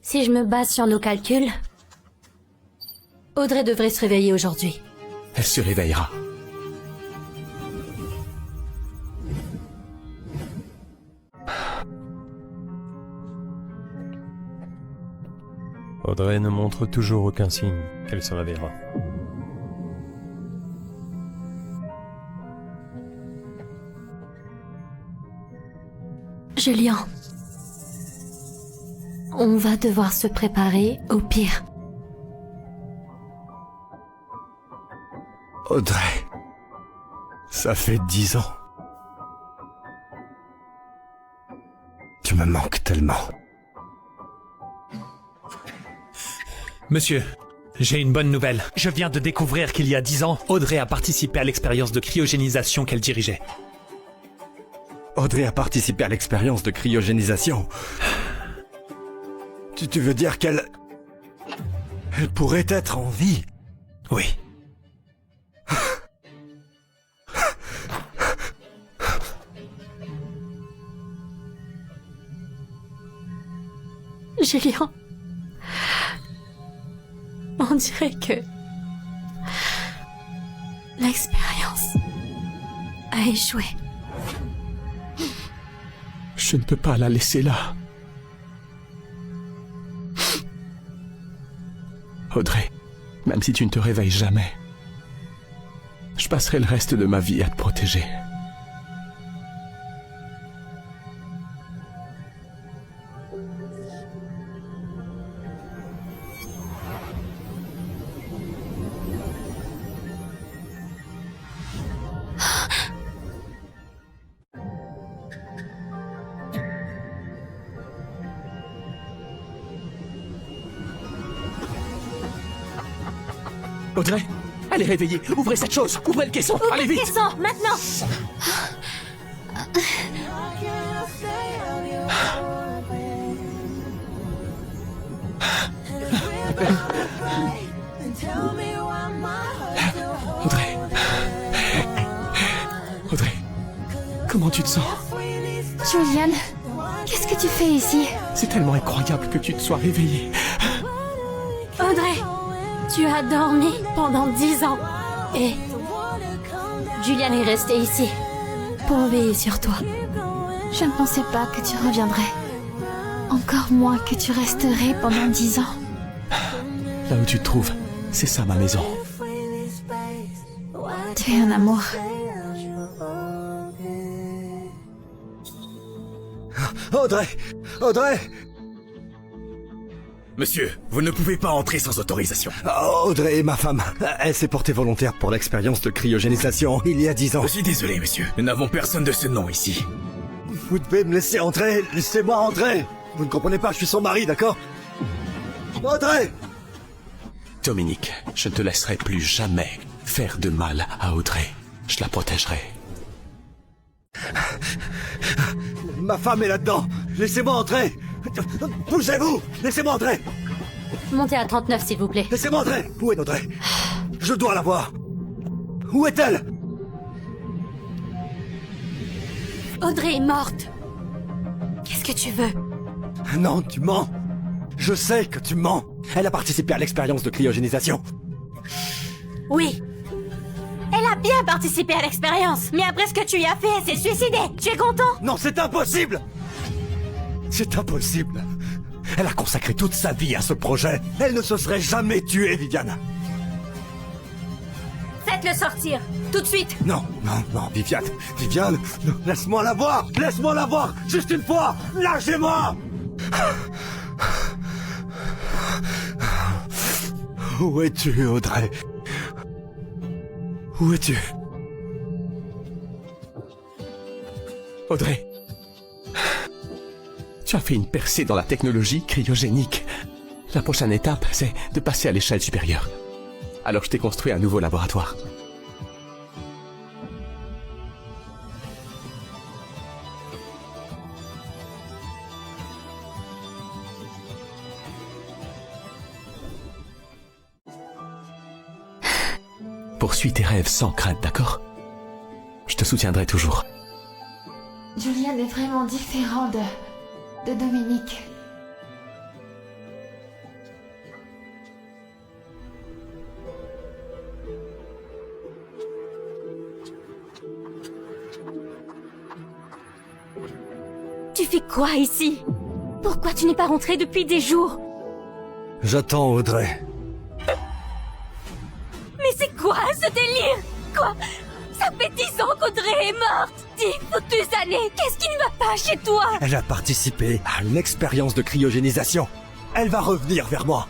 Si je me base sur nos calculs, Audrey devrait se réveiller aujourd'hui. Elle se réveillera. Audrey ne montre toujours aucun signe qu'elle se réveillera. Julien, on va devoir se préparer au pire. Audrey, ça fait 10 ans. Tu me manques tellement. Monsieur, j'ai une bonne nouvelle. Je viens de découvrir qu'il y a 10 ans, Audrey a participé à l'expérience de cryogénisation qu'elle dirigeait. Audrey a participé à l'expérience de cryogénisation. Tu veux dire qu'elle... Elle pourrait être en vie? Oui. Julien, on dirait que l'expérience a échoué. Je ne peux pas la laisser là. Audrey, même si tu ne te réveilles jamais, je passerai le reste de ma vie à te protéger. Audrey, elle est réveillée. Ouvrez cette chose. Ouvrez le caisson. Ouvrez Allez le vite. caisson, maintenant. Audrey. Audrey, comment tu te sens? Julian, qu'est-ce que tu fais ici? C'est tellement incroyable que tu te sois réveillée. Audrey, tu as dormi pendant 10 ans. Et Julian est resté ici pour veiller sur toi. Je ne pensais pas que tu reviendrais. Encore moins que tu resterais pendant 10 ans. Là où tu te trouves, c'est ça ma maison. Tu es un amour. Audrey! Audrey! Monsieur, vous ne pouvez pas entrer sans autorisation. Audrey est ma femme. Elle s'est portée volontaire pour l'expérience de cryogénisation il y a 10 ans. Je suis désolé, monsieur. Nous n'avons personne de ce nom ici. Vous devez me laisser entrer. Laissez-moi entrer. Vous ne comprenez pas, je suis son mari, d'accord? Audrey! Dominique, je ne te laisserai plus jamais faire de mal à Audrey. Je la protégerai. Ma femme est là-dedans. Laissez-moi entrer. Bougez-vous. Laissez-moi entrer. Montez à 39, s'il vous plaît. Laissez-moi entrer. Où est Audrey? Je dois la voir. Où est-elle? Audrey est morte. Qu'est-ce que tu veux? Non, tu mens. Je sais que tu mens. Elle a participé à l'expérience de cryogénisation. Oui. Elle a bien participé à l'expérience. Mais après ce que tu y as fait, elle s'est suicidée. Tu es content? Non, c'est impossible. C'est impossible. Elle a consacré toute sa vie à ce projet. Elle ne se serait jamais tuée, Viviane. Faites-le sortir. Tout de suite. Non, non, non, Viviane. Viviane, non, laisse-moi la voir. Laisse-moi la voir. Juste une fois. Lâchez-moi. Où es-tu, Audrey? Où es-tu? Audrey, tu as fait une percée dans la technologie cryogénique. La prochaine étape, c'est de passer à l'échelle supérieure. Alors je t'ai construit un nouveau laboratoire. Poursuis tes rêves sans crainte, d'accord? Je te soutiendrai toujours. Julian est vraiment différent de Dominique. Tu fais quoi ici? Pourquoi tu n'es pas rentré depuis des jours? J'attends Audrey. Mais c'est quoi ce délire? Quoi? Ça fait 10 ans qu'Audrey est morte! 10 fouteuses années! Qu'est-ce qui ne va pas chez toi? Elle a participé à une expérience de cryogénisation. Elle va revenir vers moi.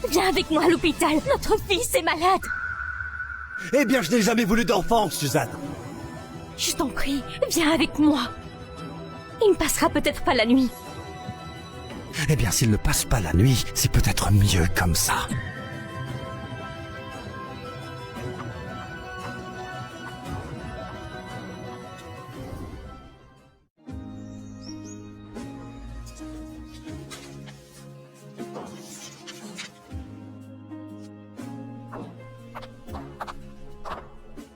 Viens avec moi à l'hôpital. Notre fils est malade. Eh bien, je n'ai jamais voulu d'enfant, Suzanne. Je t'en prie, viens avec moi. Il ne passera peut-être pas la nuit. Eh bien, s'il ne passe pas la nuit, c'est peut-être mieux comme ça.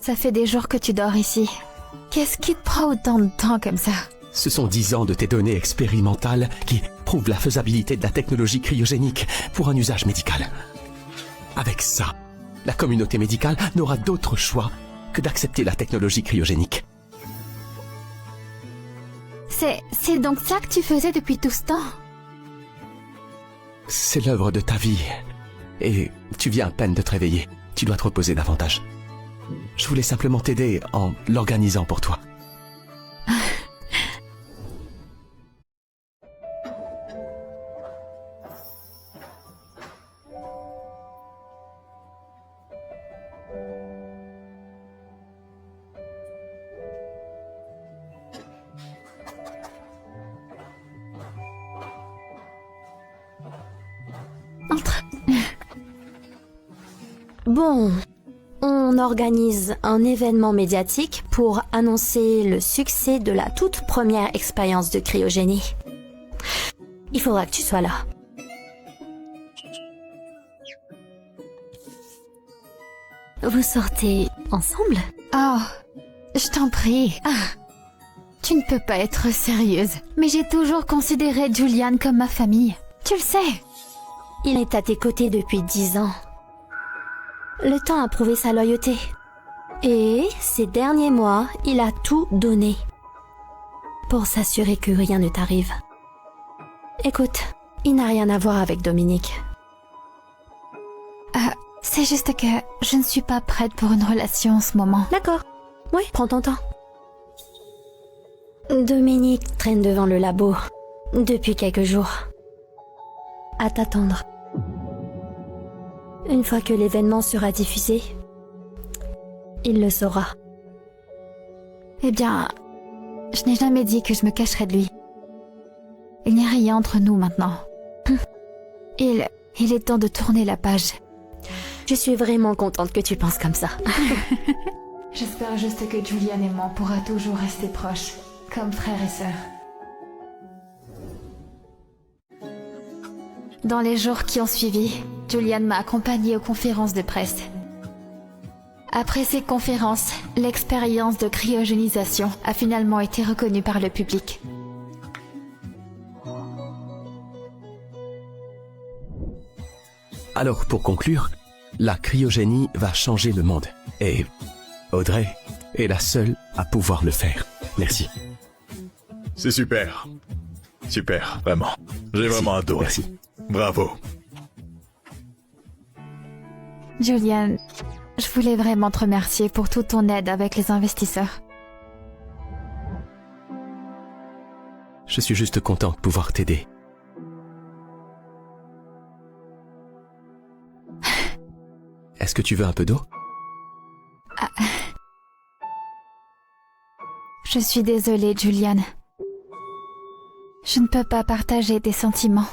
Ça fait des jours que tu dors ici. Qu'est-ce qui te prend autant de temps comme ça? Ce sont 10 ans de tes données expérimentales qui prouvent la faisabilité de la technologie cryogénique pour un usage médical. Avec ça, la communauté médicale n'aura d'autre choix que d'accepter la technologie cryogénique. C'est donc ça que tu faisais depuis tout ce temps? C'est l'œuvre de ta vie. Et tu viens à peine de te réveiller. Tu dois te reposer davantage. Je voulais simplement t'aider en l'organisant pour toi. Entre. Bon, on organise un événement médiatique pour annoncer le succès de la toute première expérience de cryogénie. Il faudra que tu sois là. Vous sortez ensemble? Oh, je t'en prie. Tu ne peux pas être sérieuse. Mais j'ai toujours considéré Julian comme ma famille. Tu le sais. Il est à tes côtés depuis 10 ans. Le temps a prouvé sa loyauté. Et ces derniers mois, il a tout donné pour s'assurer que rien ne t'arrive. Écoute, il n'a rien à voir avec Dominique. C'est juste que je ne suis pas prête pour une relation en ce moment. D'accord. Oui, prends ton temps. Dominique traîne devant le labo depuis quelques jours. À t'attendre. Une fois que l'événement sera diffusé, il le saura. Eh bien, je n'ai jamais dit que je me cacherais de lui. Il n'y a rien entre nous maintenant. Il Il est temps de tourner la page. Je suis vraiment contente que tu penses comme ça. J'espère juste que Julian et moi pourra toujours rester proches, comme frères et sœurs. Dans les jours qui ont suivi, Julian m'a accompagnée aux conférences de presse. Après ces conférences, l'expérience de cryogénisation a finalement été reconnue par le public. Alors, pour conclure, la cryogénie va changer le monde. Et Audrey est la seule à pouvoir le faire. Merci. C'est super. Super, vraiment. J'ai vraiment adoré. Merci. Bravo. Julian, je voulais vraiment te remercier pour toute ton aide avec les investisseurs. Je suis juste content de pouvoir t'aider. Est-ce que tu veux un peu d'eau? Je suis désolée, Julian. Je ne peux pas partager tes sentiments.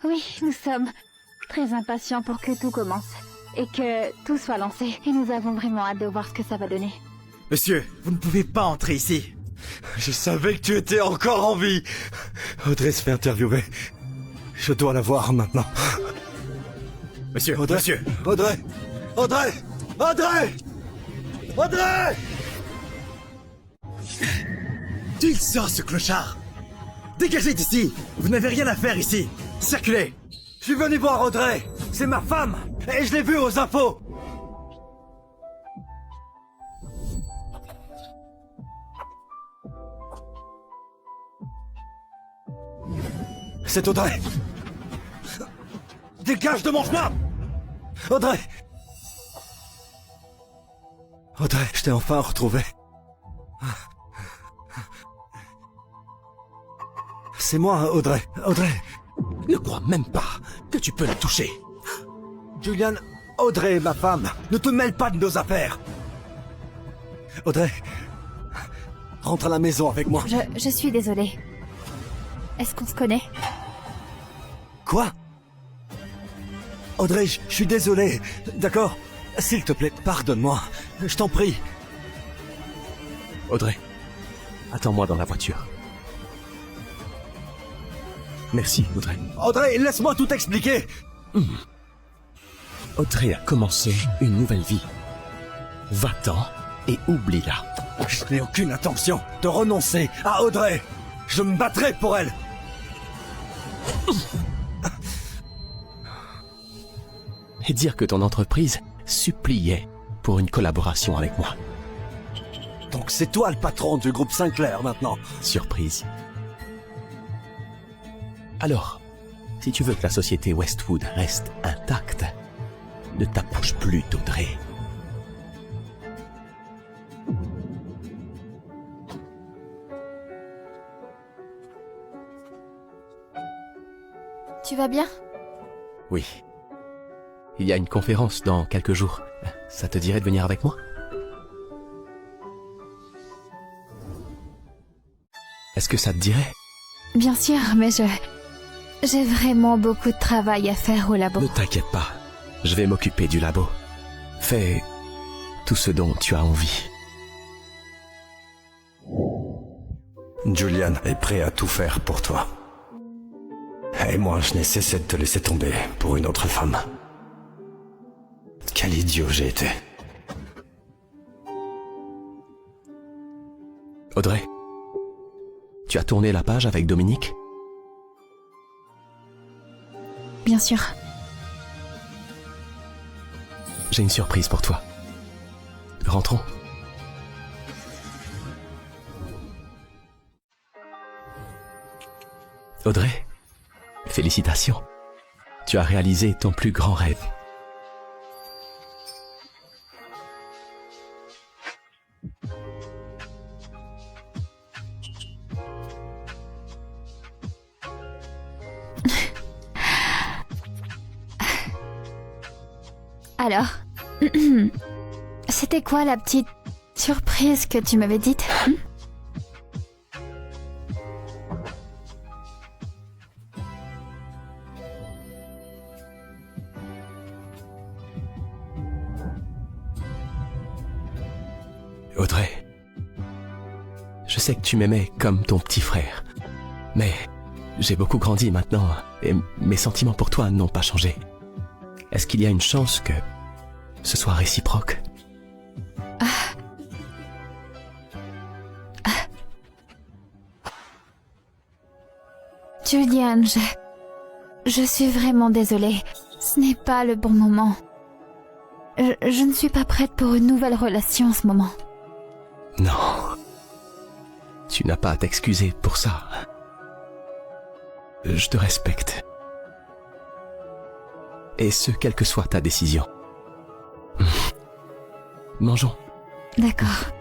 Oui, nous sommes très impatients pour que tout commence et que tout soit lancé. Et nous avons vraiment hâte de voir ce que ça va donner. Monsieur, vous ne pouvez pas entrer ici. Je savais que tu étais encore en vie. Audrey se fait interviewer. Je dois la voir maintenant. Monsieur, Audrey, monsieur. Audrey, Audrey, Audrey, Audrey. D'où il sort ce clochard? Dégagez d'ici. Vous n'avez rien à faire ici. Circulez. Je suis venu voir Audrey. C'est ma femme. Et je l'ai vue aux infos. C'est Audrey. Dégage de mon chemin. Audrey. Audrey, je t'ai enfin retrouvé. C'est moi, Audrey. Audrey. Ne crois même pas que tu peux la toucher. Julian, Audrey est ma femme. Ne te mêle pas de nos affaires. Audrey, rentre à la maison avec moi. Je suis désolée. Est-ce qu'on se connaît? Quoi? Audrey, je suis désolé. D'accord? S'il te plaît, pardonne-moi. Je t'en prie. Audrey, attends-moi dans la voiture. Merci, Audrey. Audrey, laisse-moi tout expliquer. Audrey a commencé une nouvelle vie. Va-t'en et oublie-la. Je n'ai aucune intention de renoncer à Audrey. Je me battrai pour elle. Et dire que ton entreprise suppliait pour une collaboration avec moi. Donc c'est toi le patron du groupe Sinclair maintenant. Surprise. Alors, si tu veux que la société Westwood reste intacte, ne t'approche plus d'Audrey. Tu vas bien? Oui. Il y a une conférence dans quelques jours. Ça te dirait de venir avec moi? Est-ce que ça te dirait? Bien sûr, mais j'ai vraiment beaucoup de travail à faire au labo. Ne t'inquiète pas. Je vais m'occuper du labo. Fais tout ce dont tu as envie. Julian est prêt à tout faire pour toi. Et moi, je n'ai cessé de te laisser tomber pour une autre femme. Quel idiot j'ai été. Audrey, tu as tourné la page avec Dominique? Bien sûr. J'ai une surprise pour toi. Rentrons. Audrey, félicitations. Tu as réalisé ton plus grand rêve. Alors, c'était quoi la petite surprise que tu m'avais dite? Audrey, je sais que tu m'aimais comme ton petit frère, mais j'ai beaucoup grandi maintenant et mes sentiments pour toi n'ont pas changé. Est-ce qu'il y a une chance que ce soit réciproque? Julian, je suis vraiment désolée. Ce n'est pas le bon moment. Je ne suis pas prête pour une nouvelle relation en ce moment. Non. Tu n'as pas à t'excuser pour ça. Je te respecte. Et ce, quelle que soit ta décision. Mangeons. D'accord.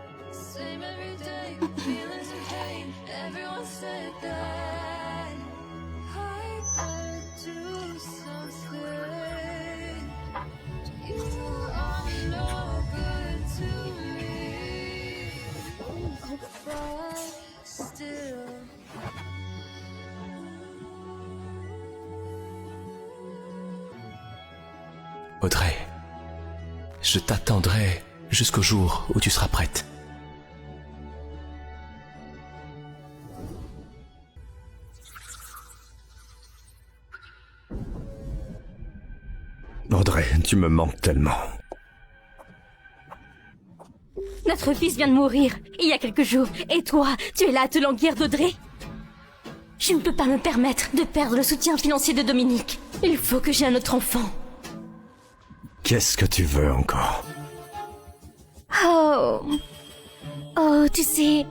Audrey, je t'attendrai jusqu'au jour où tu seras prête. Audrey, tu me manques tellement. Notre fils vient de mourir, il y a quelques jours. Et toi, tu es là à te languir d'Audrey? Je ne peux pas me permettre de perdre le soutien financier de Dominique. Il faut que j'ai un autre enfant. Qu'est-ce que tu veux encore? Oh, tu sais,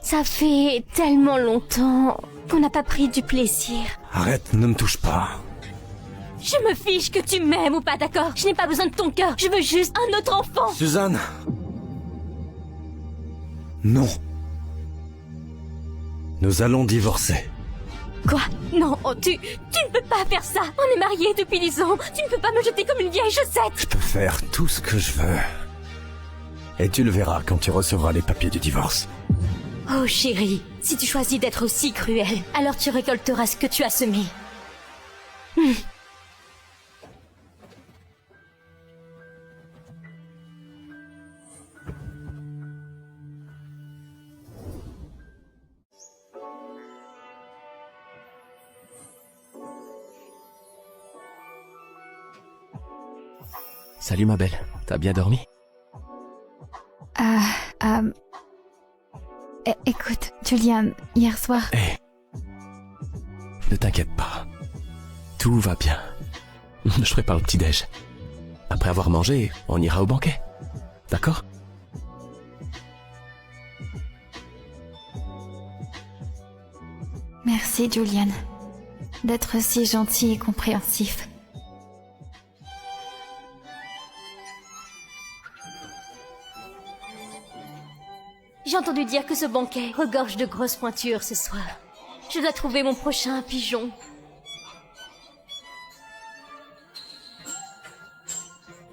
ça fait tellement longtemps qu'on n'a pas pris du plaisir. Arrête, ne me touche pas. Je me fiche que tu m'aimes ou pas, d'accord? Je n'ai pas besoin de ton cœur, je veux juste un autre enfant. Suzanne? Non. Nous allons divorcer. Quoi? Non, tu ne peux pas faire ça. On est mariés depuis 10 ans. Tu ne peux pas me jeter comme une vieille chaussette. Je peux faire tout ce que je veux. Et tu le verras quand tu recevras les papiers du divorce. Oh chérie, si tu choisis d'être aussi cruel, alors tu récolteras ce que tu as semé. Salut ma belle, t'as bien dormi? Écoute, Julian, hier soir... Ne t'inquiète pas. Tout va bien. Je prépare le petit-déj. Après avoir mangé, on ira au banquet. D'accord? Merci, Julian, d'être si gentil et compréhensif. J'ai entendu dire que ce banquet regorge de grosses pointures ce soir. Je dois trouver mon prochain pigeon.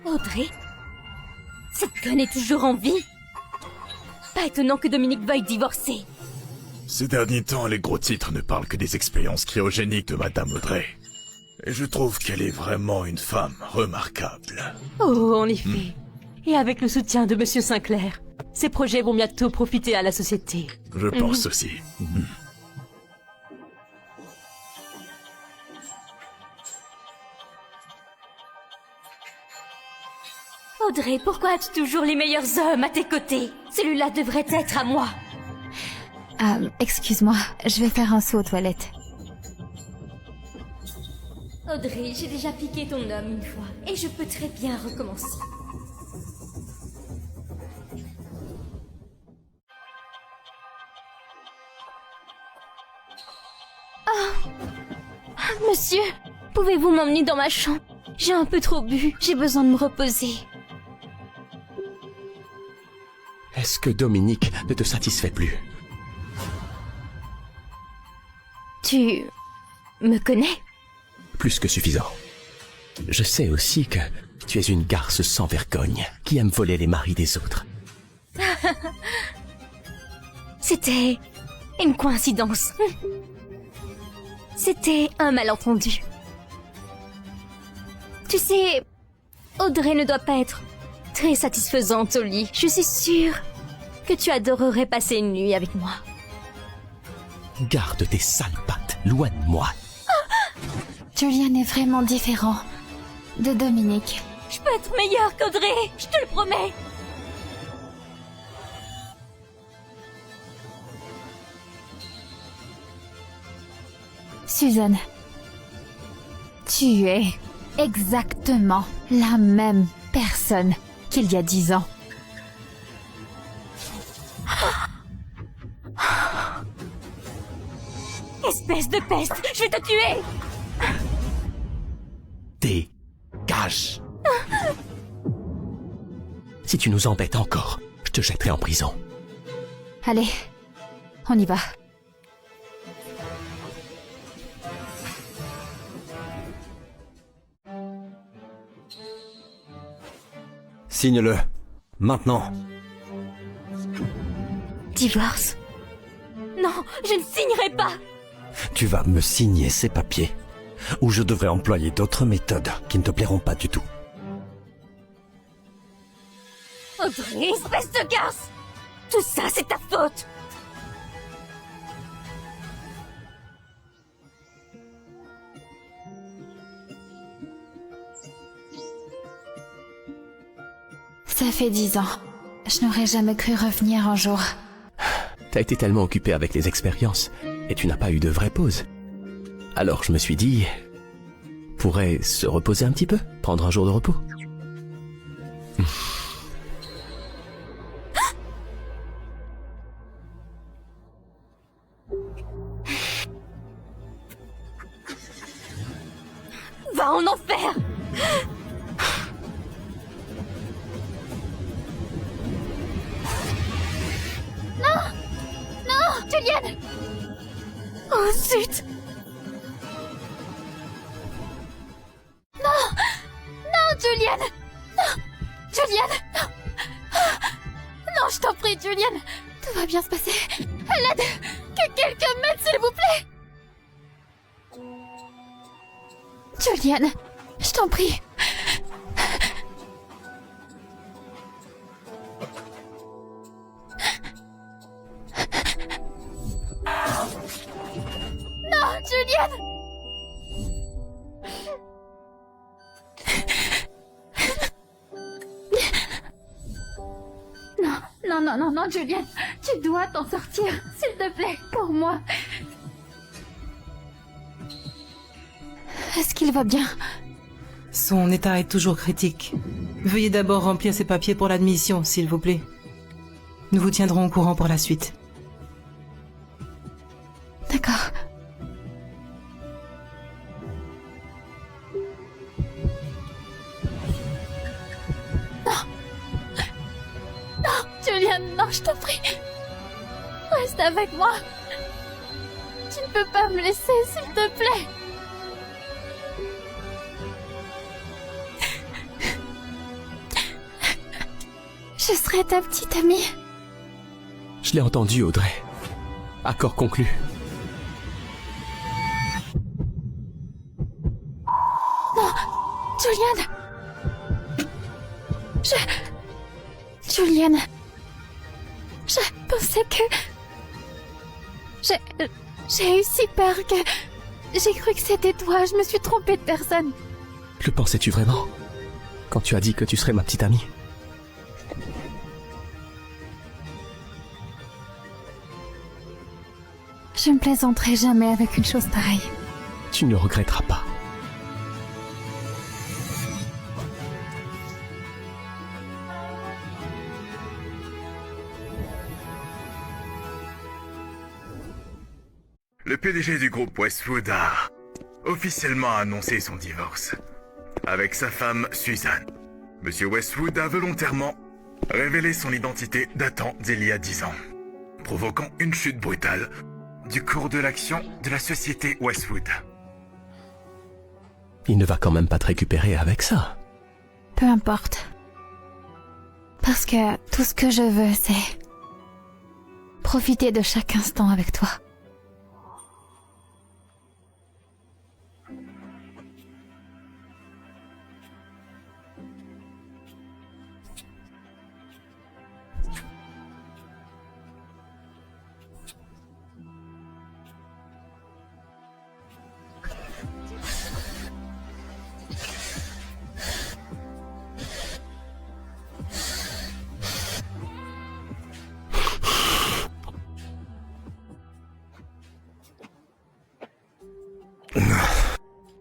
Audrey? Cette conne est toujours en vie? Pas étonnant que Dominique veuille divorcer. Ces derniers temps, les gros titres ne parlent que des expériences cryogéniques de Madame Audrey. Et je trouve qu'elle est vraiment une femme remarquable. Oh, en effet. Et avec le soutien de Monsieur Sinclair, ces projets vont bientôt profiter à la société. Je pense aussi. Audrey, pourquoi as-tu toujours les meilleurs hommes à tes côtés? Celui-là devrait être à moi. Excuse-moi, je vais faire un saut aux toilettes. Audrey, j'ai déjà piqué ton homme une fois, et je peux très bien recommencer. Oh, monsieur, pouvez-vous m'emmener dans ma chambre? J'ai un peu trop bu, j'ai besoin de me reposer. Est-ce que Dominique ne te satisfait plus? Tu me connais? Plus que suffisant. Je sais aussi que tu es une garce sans vergogne qui aime voler les maris des autres. C'était une coïncidence. C'était un malentendu. Tu sais, Audrey ne doit pas être très satisfaisante au lit. Je suis sûre que tu adorerais passer une nuit avec moi. Garde tes sales pattes, loin de moi. Julian est vraiment différent de Dominique. Je peux être meilleure qu'Audrey, je te le promets. Suzanne, tu es exactement la même personne qu'il y a 10 ans. Espèce de peste, je vais te tuer. Dégage. Si tu nous embêtes encore, je te jetterai en prison. Allez, on y va. Signe-le. Maintenant. Divorce? Non, je ne signerai pas. Tu vas me signer ces papiers, ou je devrais employer d'autres méthodes qui ne te plairont pas du tout. Audrey, espèce de garce! Tout ça, c'est ta faute! Ça fait 10 ans. Je n'aurais jamais cru revenir un jour. T'as été tellement occupé avec les expériences, et tu n'as pas eu de vraie pause. Alors je me suis dit... pourrait se reposer un petit peu, prendre un jour de repos. Va en enfer! Non! Non, Julian! Oh zut! Non! Non, Julian! Non! Julian! Non! Non, je t'en prie, Julian! Tout va bien se passer. À l'aide! Que quelqu'un m'aide, s'il vous plaît! Julian, je t'en prie. Non, Julian! Non, Julian, tu dois t'en sortir, s'il te plaît, pour moi. Est-ce qu'il va bien? Son état est toujours critique. Veuillez d'abord remplir ces papiers pour l'admission, s'il vous plaît. Nous vous tiendrons au courant pour la suite. D'accord. Non, Julian, non, je t'en prie. Reste avec moi. Tu ne peux pas me laisser, s'il te plaît. Je serai ta petite amie. Je l'ai entendu, Audrey. Accord conclu. Non, Julian. Julian. Je pensais que... J'ai eu si peur que... J'ai cru que c'était toi, je me suis trompée de personne. Le pensais-tu vraiment? Quand tu as dit que tu serais ma petite amie? Je ne plaisanterai jamais avec une chose pareille. Tu ne le regretteras pas. Le PDG du groupe Westwood a officiellement annoncé son divorce avec sa femme Suzanne. Monsieur Westwood a volontairement révélé son identité datant d'il y a 10 ans, provoquant une chute brutale du cours de l'action de la société Westwood. Il ne va quand même pas te récupérer avec ça. Peu importe. Parce que tout ce que je veux, c'est... profiter de chaque instant avec toi.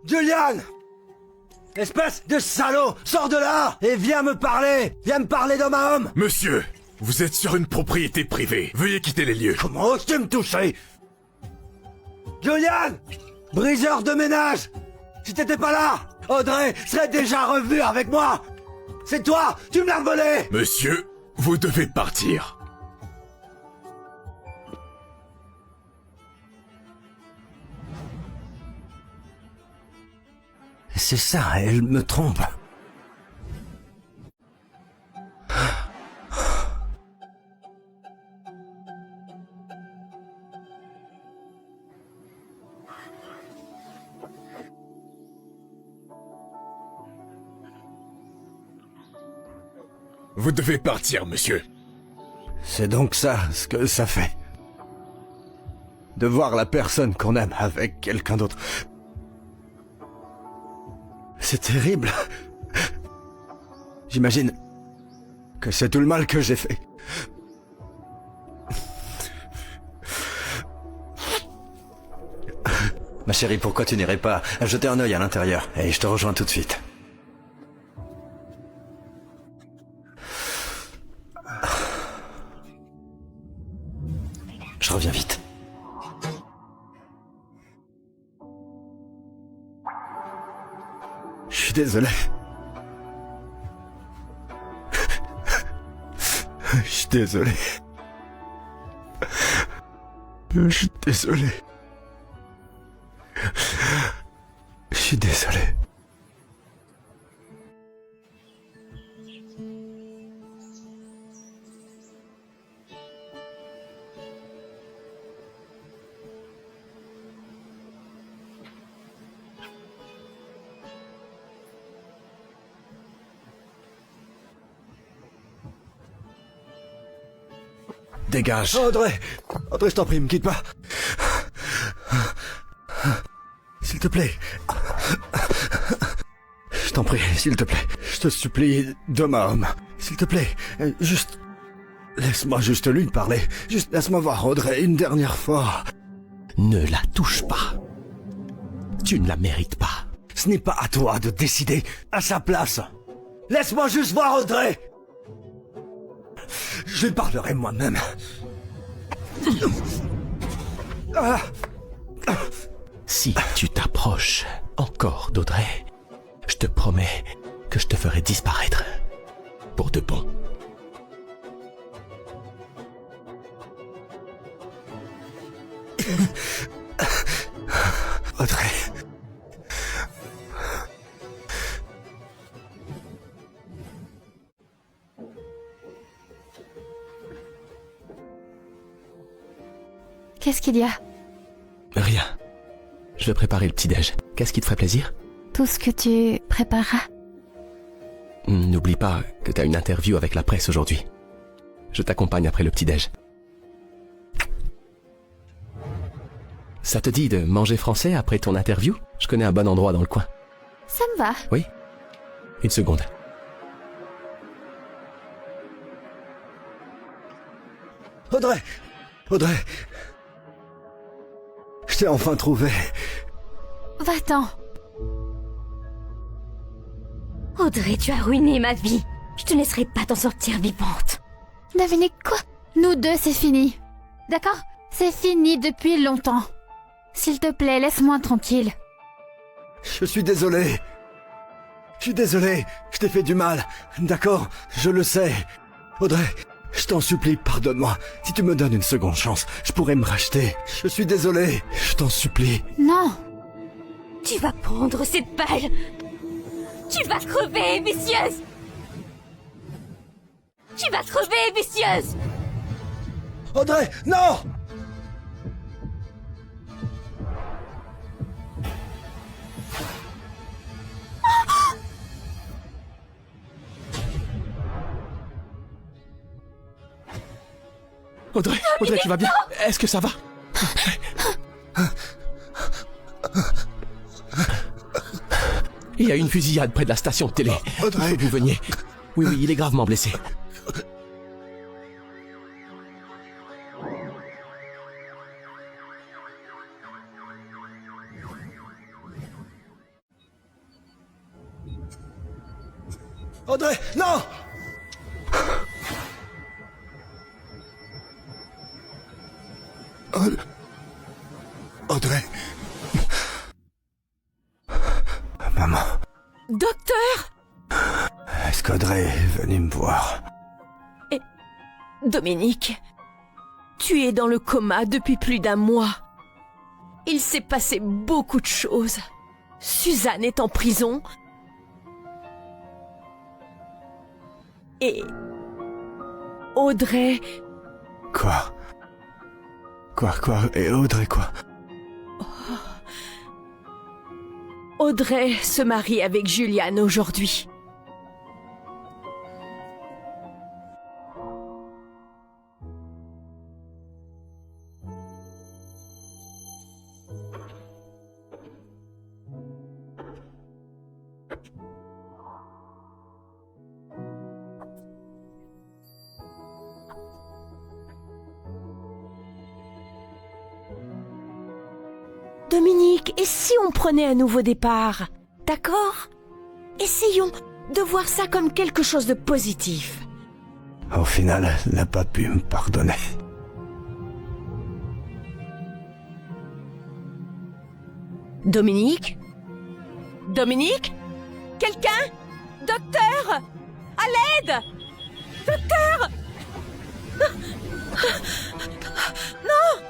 Julian! Espèce de salaud! Sors de là! Et viens me parler! Viens me parler d'homme à homme! Monsieur, vous êtes sur une propriété privée. Veuillez quitter les lieux. Comment oses-tu me toucher? Julian! Briseur de ménage! Si t'étais pas là, Audrey serait déjà revenue avec moi! C'est toi! Tu me l'as volé! Monsieur, vous devez partir. C'est ça, elle me trompe. Vous devez partir, monsieur. C'est donc ça, ce que ça fait. De voir la personne qu'on aime avec quelqu'un d'autre. C'est terrible. J'imagine que c'est tout le mal que j'ai fait. Ma chérie, pourquoi tu n'irais pas jeter un œil à l'intérieur? Et je te rejoins tout de suite. Je reviens vite. Je suis désolé. Je suis désolé. Je suis désolé. Je suis désolé. Dégage. Audrey! Audrey, je t'en prie, me quitte pas. S'il te plaît. Je t'en prie, s'il te plaît. Je te supplie, d'homme à homme. S'il te plaît, juste... Laisse-moi juste lui parler. Juste laisse-moi voir Audrey une dernière fois. Ne la touche pas. Tu ne la mérites pas. Ce n'est pas à toi de décider à sa place. Laisse-moi juste voir Audrey. Je lui parlerai moi-même. Si tu t'approches encore d'Audrey, je te promets que je te ferai disparaître. Pour de bon. Audrey. Qu'est-ce qu'il y a? Rien. Je vais préparer le petit-déj. Qu'est-ce qui te ferait plaisir? Tout ce que tu prépareras. N'oublie pas que t'as une interview avec la presse aujourd'hui. Je t'accompagne après le petit-déj. Ça te dit de manger français après ton interview? Je connais un bon endroit dans le coin. Ça me va. Oui? Une seconde. Audrey! Audrey! Je t'ai enfin trouvé. Va-t'en. Audrey, tu as ruiné ma vie. Je te laisserai pas t'en sortir vivante. Dominique, quoi? Nous deux, c'est fini. D'accord? C'est fini depuis longtemps. S'il te plaît, laisse-moi tranquille. Je suis désolé. Je suis désolé. Je t'ai fait du mal. D'accord? Je le sais. Audrey, je t'en supplie, pardonne-moi. Si tu me donnes une seconde chance, je pourrais me racheter. Je suis désolé. Je t'en supplie. Non. Tu vas prendre cette balle. Tu vas crever, vicieuse. Tu vas crever, vicieuse. Audrey, non! Audrey, Audrey, tu vas bien? Est-ce que ça va? Il y a une fusillade près de la station de télé. Audrey. Il faut que vous veniez. Oui, il est gravement blessé. Audrey, non! Audrey. Maman. Docteur! Est-ce qu'Audrey est venue me voir? Et... Dominique, tu es dans le coma depuis plus d'1 mois. Il s'est passé beaucoup de choses. Suzanne est en prison. Et... Audrey... Quoi? Et Audrey quoi? Audrey se marie avec Juliane aujourd'hui. Dominique, et si on prenait un nouveau départ? D'accord? Essayons de voir ça comme quelque chose de positif. Au final, elle n'a pas pu me pardonner. Dominique? Dominique? Quelqu'un? Docteur? À l'aide? Docteur? Non!